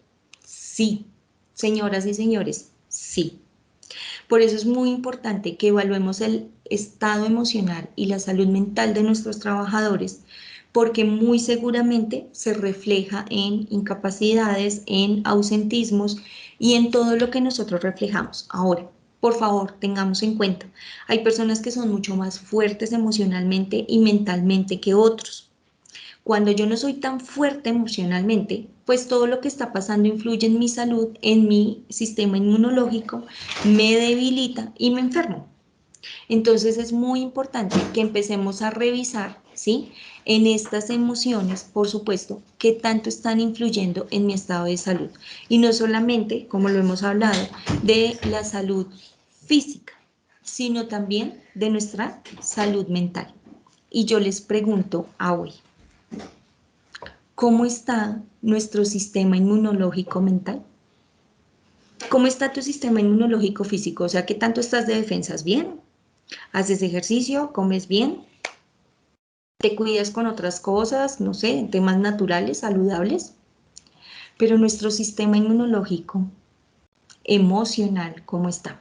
Sí, señoras y señores, sí. Por eso es muy importante que evaluemos el estado emocional y la salud mental de nuestros trabajadores, porque muy seguramente se refleja en incapacidades, en ausentismos y en todo lo que nosotros reflejamos. Ahora, por favor, tengamos en cuenta, hay personas que son mucho más fuertes emocionalmente y mentalmente que otros. Cuando yo no soy tan fuerte emocionalmente, pues todo lo que está pasando influye en mi salud, en mi sistema inmunológico, me debilita y me enfermo. Entonces es muy importante que empecemos a revisar, ¿sí? En estas emociones, por supuesto, qué tanto están influyendo en mi estado de salud. Y no solamente, como lo hemos hablado, de la salud física, sino también de nuestra salud mental. Y yo les pregunto a hoy, ¿cómo está nuestro sistema inmunológico mental? ¿Cómo está tu sistema inmunológico físico? O sea, ¿qué tanto estás de defensas? ¿Bien? ¿Haces ejercicio? ¿Comes bien? ¿Te cuidas con otras cosas? No sé, temas naturales, saludables. Pero nuestro sistema inmunológico, emocional, ¿cómo está?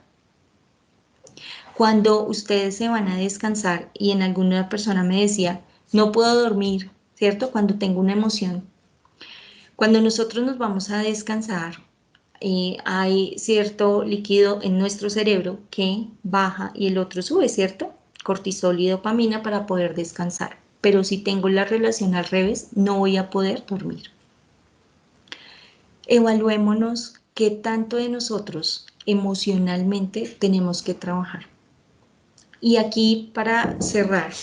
Cuando ustedes se van a descansar y en alguna persona me decía, no puedo dormir, ¿cierto? Cuando tengo una emoción. Cuando nosotros nos vamos a descansar, hay cierto líquido en nuestro cerebro que baja y el otro sube, ¿cierto? Cortisol y dopamina para poder descansar. Pero si tengo la relación al revés, no voy a poder dormir. Evaluémonos qué tanto de nosotros emocionalmente tenemos que trabajar. Y aquí, para cerrar,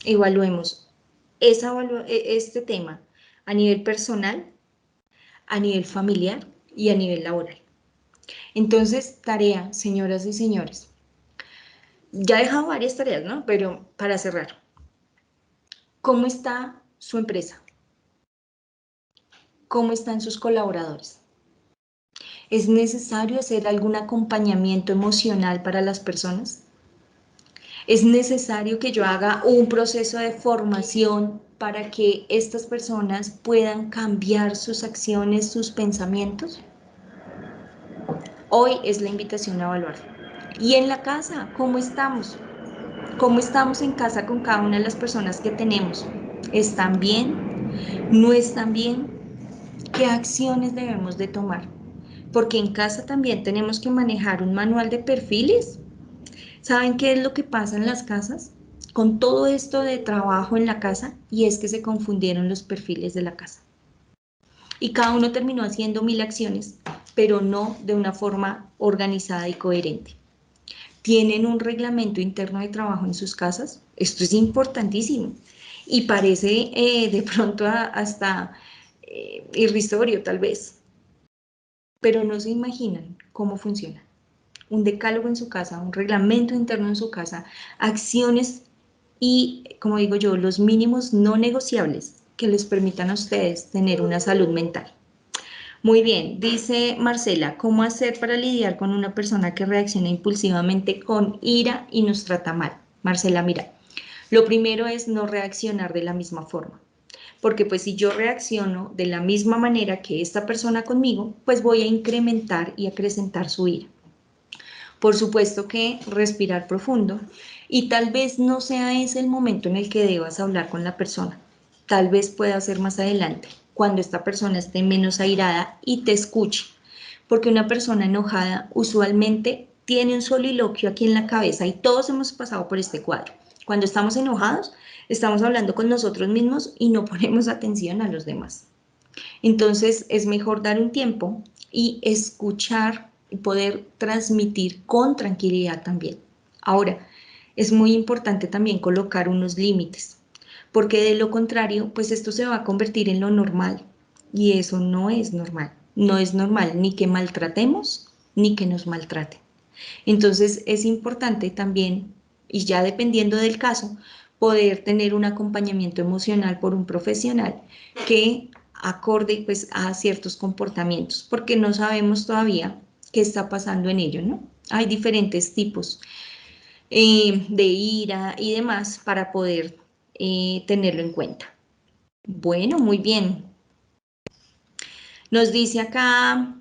evaluemos este tema a nivel personal, a nivel familiar y a nivel laboral. Entonces, tarea, señoras y señores. Ya he dejado varias tareas, ¿no? Pero para cerrar, ¿cómo está su empresa? ¿Cómo están sus colaboradores? ¿Es necesario hacer algún acompañamiento emocional para las personas? ¿Es necesario que yo haga un proceso de formación para que estas personas puedan cambiar sus acciones, sus pensamientos? Hoy es la invitación a evaluar. Y en la casa, ¿cómo estamos? ¿Cómo estamos en casa con cada una de las personas que tenemos? ¿Están bien? ¿No están bien? ¿Qué acciones debemos de tomar? Porque en casa también tenemos que manejar un manual de perfiles. ¿Saben qué es lo que pasa en las casas? Con todo esto de trabajo en la casa, y es que se confundieron los perfiles de la casa. Y cada uno terminó haciendo 1000 acciones, pero no de una forma organizada y coherente. ¿Tienen un reglamento interno de trabajo en sus casas? Esto es importantísimo. Y parece de pronto hasta irrisorio tal vez, pero no se imaginan cómo funciona. Un decálogo en su casa, un reglamento interno en su casa, acciones y, como digo yo, los mínimos no negociables que les permitan a ustedes tener una salud mental. Muy bien, dice Marcela, ¿cómo hacer para lidiar con una persona que reacciona impulsivamente con ira y nos trata mal? Marcela, mira, lo primero es no reaccionar de la misma forma, porque pues si yo reacciono de la misma manera que esta persona conmigo, pues voy a incrementar y acrecentar su ira. Por supuesto que respirar profundo y tal vez no sea ese el momento en el que debas hablar con la persona. Tal vez pueda ser más adelante, cuando esta persona esté menos airada y te escuche. Porque una persona enojada usualmente tiene un soliloquio aquí en la cabeza y todos hemos pasado por este cuadro. Cuando estamos enojados, estamos hablando con nosotros mismos y no ponemos atención a los demás. Entonces es mejor dar un tiempo y escuchar y poder transmitir con tranquilidad también. Ahora, es muy importante también colocar unos límites, porque de lo contrario, pues esto se va a convertir en lo normal y eso no es normal. No es normal ni que maltratemos ni que nos maltraten. Entonces es importante también, y ya dependiendo del caso, poder tener un acompañamiento emocional por un profesional que acorde pues a ciertos comportamientos, porque no sabemos todavía qué está pasando en ello, ¿no? Hay diferentes tipos de ira y demás para poder tenerlo en cuenta. Bueno, muy bien. Nos dice acá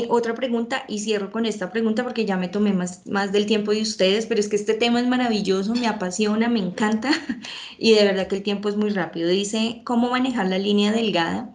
otra pregunta y cierro con esta pregunta porque ya me tomé más del tiempo de ustedes, pero es que este tema es maravilloso, me apasiona, me encanta y de verdad que el tiempo es muy rápido. Dice, ¿cómo manejar la línea delgada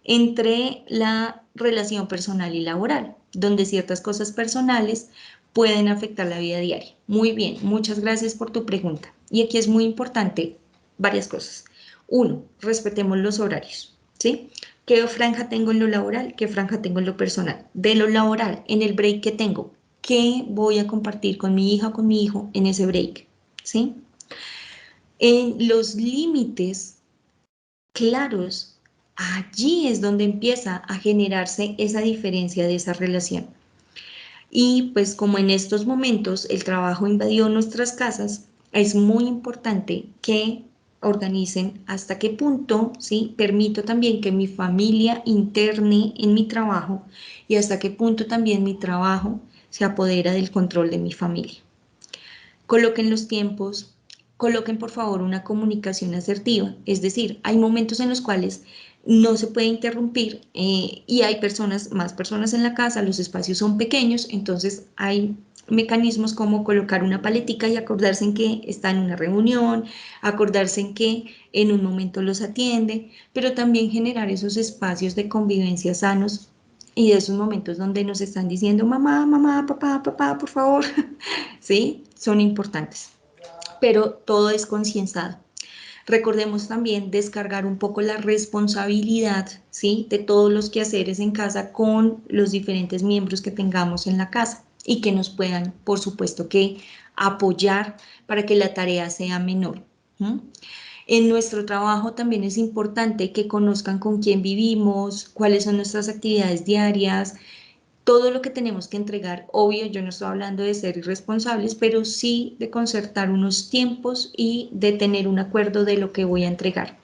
entre la relación personal y laboral, donde ciertas cosas personales pueden afectar la vida diaria? Muy bien, muchas gracias por tu pregunta. Y aquí es muy importante varias cosas. Uno, respetemos los horarios, ¿sí? ¿Qué franja tengo en lo laboral? ¿Qué franja tengo en lo personal? De lo laboral, en el break que tengo, ¿qué voy a compartir con mi hija o con mi hijo en ese break? ¿Sí? En los límites claros, allí es donde empieza a generarse esa diferencia de esa relación. Y pues como en estos momentos el trabajo invadió nuestras casas, es muy importante que organicen hasta qué punto, ¿sí? Permito también que mi familia interne en mi trabajo y hasta qué punto también mi trabajo se apodera del control de mi familia. Coloquen los tiempos, coloquen por favor una comunicación asertiva, es decir, hay momentos en los cuales no se puede interrumpir y hay más personas en la casa, los espacios son pequeños, entonces hay mecanismos como colocar una paletica y acordarse en que está en una reunión, acordarse en que en un momento los atiende, pero también generar esos espacios de convivencia sanos y de esos momentos donde nos están diciendo mamá, mamá, papá, papá, por favor, ¿sí? Son importantes, pero todo es concienciado. Recordemos también descargar un poco la responsabilidad, ¿sí? De todos los quehaceres en casa con los diferentes miembros que tengamos en la casa y que nos puedan, por supuesto, que apoyar para que la tarea sea menor. En nuestro trabajo también es importante que conozcan con quién vivimos, cuáles son nuestras actividades diarias, todo lo que tenemos que entregar. Obvio, yo no estoy hablando de ser irresponsables, pero sí de concertar unos tiempos y de tener un acuerdo de lo que voy a entregar,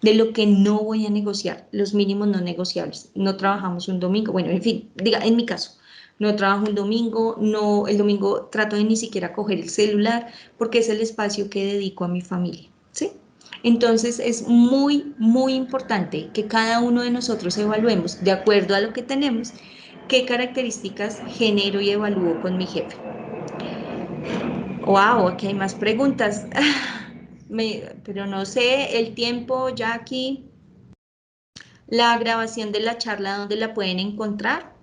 de lo que no voy a negociar, los mínimos no negociables. No trabajamos un domingo, bueno, en fin, diga, en mi caso, no trabajo un domingo, no, el domingo trato de ni siquiera coger el celular porque es el espacio que dedico a mi familia, ¿sí? Entonces es muy, muy importante que cada uno de nosotros evaluemos de acuerdo a lo que tenemos qué características genero y evalúo con mi jefe. Wow, aquí hay más preguntas. Pero no sé, el tiempo ya aquí. La grabación de la charla, ¿dónde la pueden encontrar?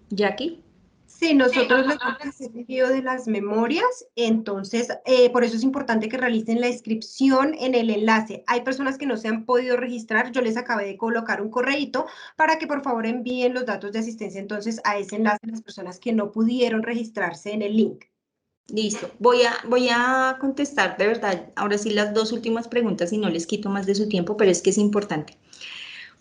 Jackie. Sí, nosotros les vamos a hacer envío de las memorias, entonces por eso es importante que realicen la inscripción en el enlace. Hay personas que no se han podido registrar, yo les acabé de colocar un correíto para que por favor envíen los datos de asistencia entonces a ese enlace a las personas que no pudieron registrarse en el link. Listo. Voy a contestar de verdad, ahora sí las dos últimas preguntas y no les quito más de su tiempo, pero es que es importante.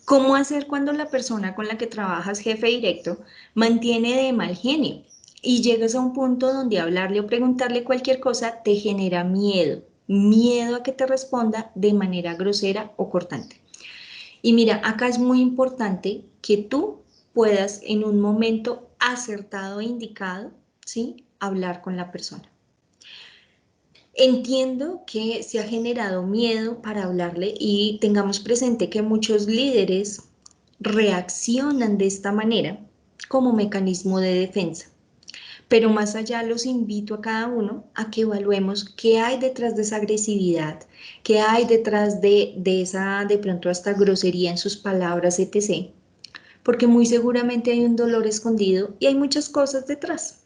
¿Cómo hacer cuando la persona con la que trabajas, jefe directo, mantiene de mal genio y llegas a un punto donde hablarle o preguntarle cualquier cosa te genera miedo? Miedo a que te responda de manera grosera o cortante. Y mira, acá es muy importante que tú puedas en un momento acertado e indicado, ¿sí?, hablar con la persona. Entiendo que se ha generado miedo para hablarle y tengamos presente que muchos líderes reaccionan de esta manera como mecanismo de defensa. Pero más allá los invito a cada uno a que evaluemos qué hay detrás de esa agresividad, qué hay detrás de esa de pronto hasta grosería en sus palabras, etc. Porque muy seguramente hay un dolor escondido y hay muchas cosas detrás.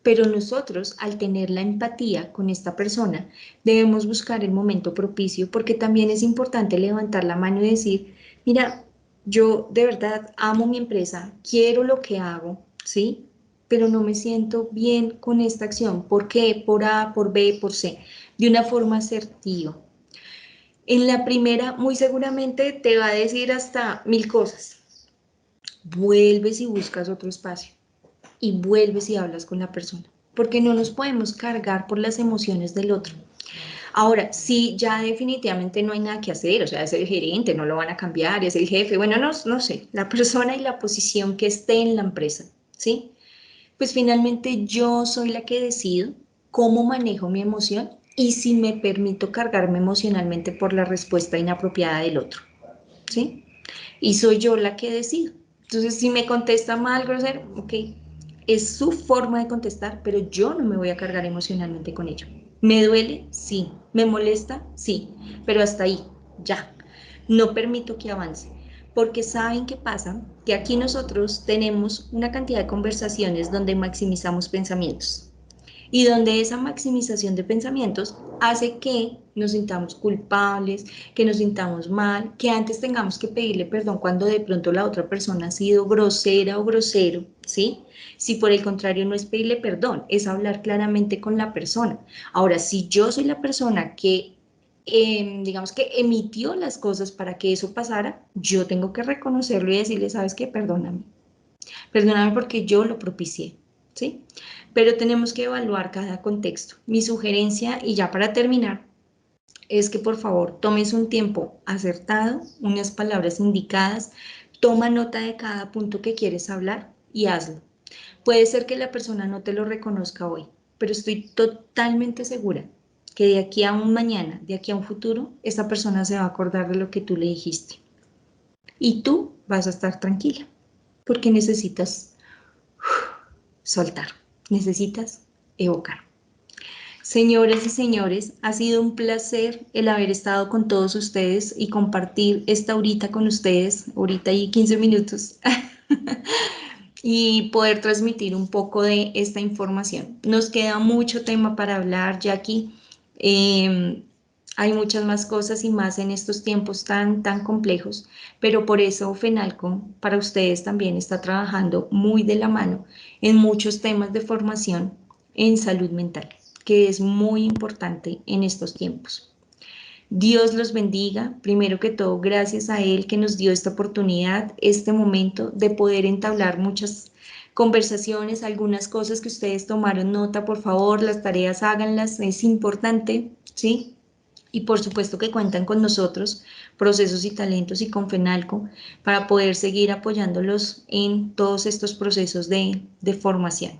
Pero nosotros, al tener la empatía con esta persona, debemos buscar el momento propicio porque también es importante levantar la mano y decir, mira, yo de verdad amo mi empresa, quiero lo que hago, ¿sí? Pero no me siento bien con esta acción. ¿Por qué? Por A, por B, por C. De una forma asertiva. En la primera, muy seguramente te va a decir hasta 1000 cosas. Vuelves y buscas otro espacio y vuelves y hablas con la persona, porque no nos podemos cargar por las emociones del otro. Ahora, si ya definitivamente no hay nada que hacer, o sea, es el gerente, no lo van a cambiar, es el jefe, bueno, no sé, la persona y la posición que esté en la empresa, ¿sí? Pues finalmente yo soy la que decido cómo manejo mi emoción y si me permito cargarme emocionalmente por la respuesta inapropiada del otro, ¿sí? Y soy yo la que decido. Entonces, si me contesta mal, grosero, ok, es su forma de contestar, pero yo no me voy a cargar emocionalmente con ello. ¿Me duele? Sí. ¿Me molesta? Sí. Pero hasta ahí, ya. No permito que avance. Porque saben qué pasa, que aquí nosotros tenemos una cantidad de conversaciones donde maximizamos pensamientos y donde esa maximización de pensamientos hace que nos sintamos culpables, que nos sintamos mal, que antes tengamos que pedirle perdón cuando de pronto la otra persona ha sido grosera o grosero, ¿sí? Si por el contrario no es pedirle perdón, es hablar claramente con la persona. Ahora, si yo soy la persona que, digamos que emitió las cosas para que eso pasara, yo tengo que reconocerlo y decirle, ¿sabes qué? Perdóname. Perdóname porque yo lo propicié, ¿sí? Pero tenemos que evaluar cada contexto. Mi sugerencia, y ya para terminar, es que por favor tomes un tiempo acertado, unas palabras indicadas, toma nota de cada punto que quieres hablar y hazlo. Puede ser que la persona no te lo reconozca hoy, pero estoy totalmente segura que de aquí a un mañana, de aquí a un futuro, esa persona se va a acordar de lo que tú le dijiste. Y tú vas a estar tranquila, porque necesitas soltar, necesitas evocar. Señoras y señores, ha sido un placer el haber estado con todos ustedes y compartir esta horita con ustedes, horita y 15 minutos, y poder transmitir un poco de esta información. Nos queda mucho tema para hablar, Jackie. Hay muchas más cosas y más en estos tiempos tan complejos, pero por eso FENALCO para ustedes también está trabajando muy de la mano en muchos temas de formación en salud mental, que es muy importante en estos tiempos. Dios los bendiga, primero que todo, gracias a Él que nos dio esta oportunidad, este momento de poder entablar muchas conversaciones, algunas cosas que ustedes tomaron nota, por favor, las tareas háganlas, es importante, ¿sí? Y por supuesto que cuentan con nosotros, Procesos y Talentos y con FENALCO, para poder seguir apoyándolos en todos estos procesos de formación.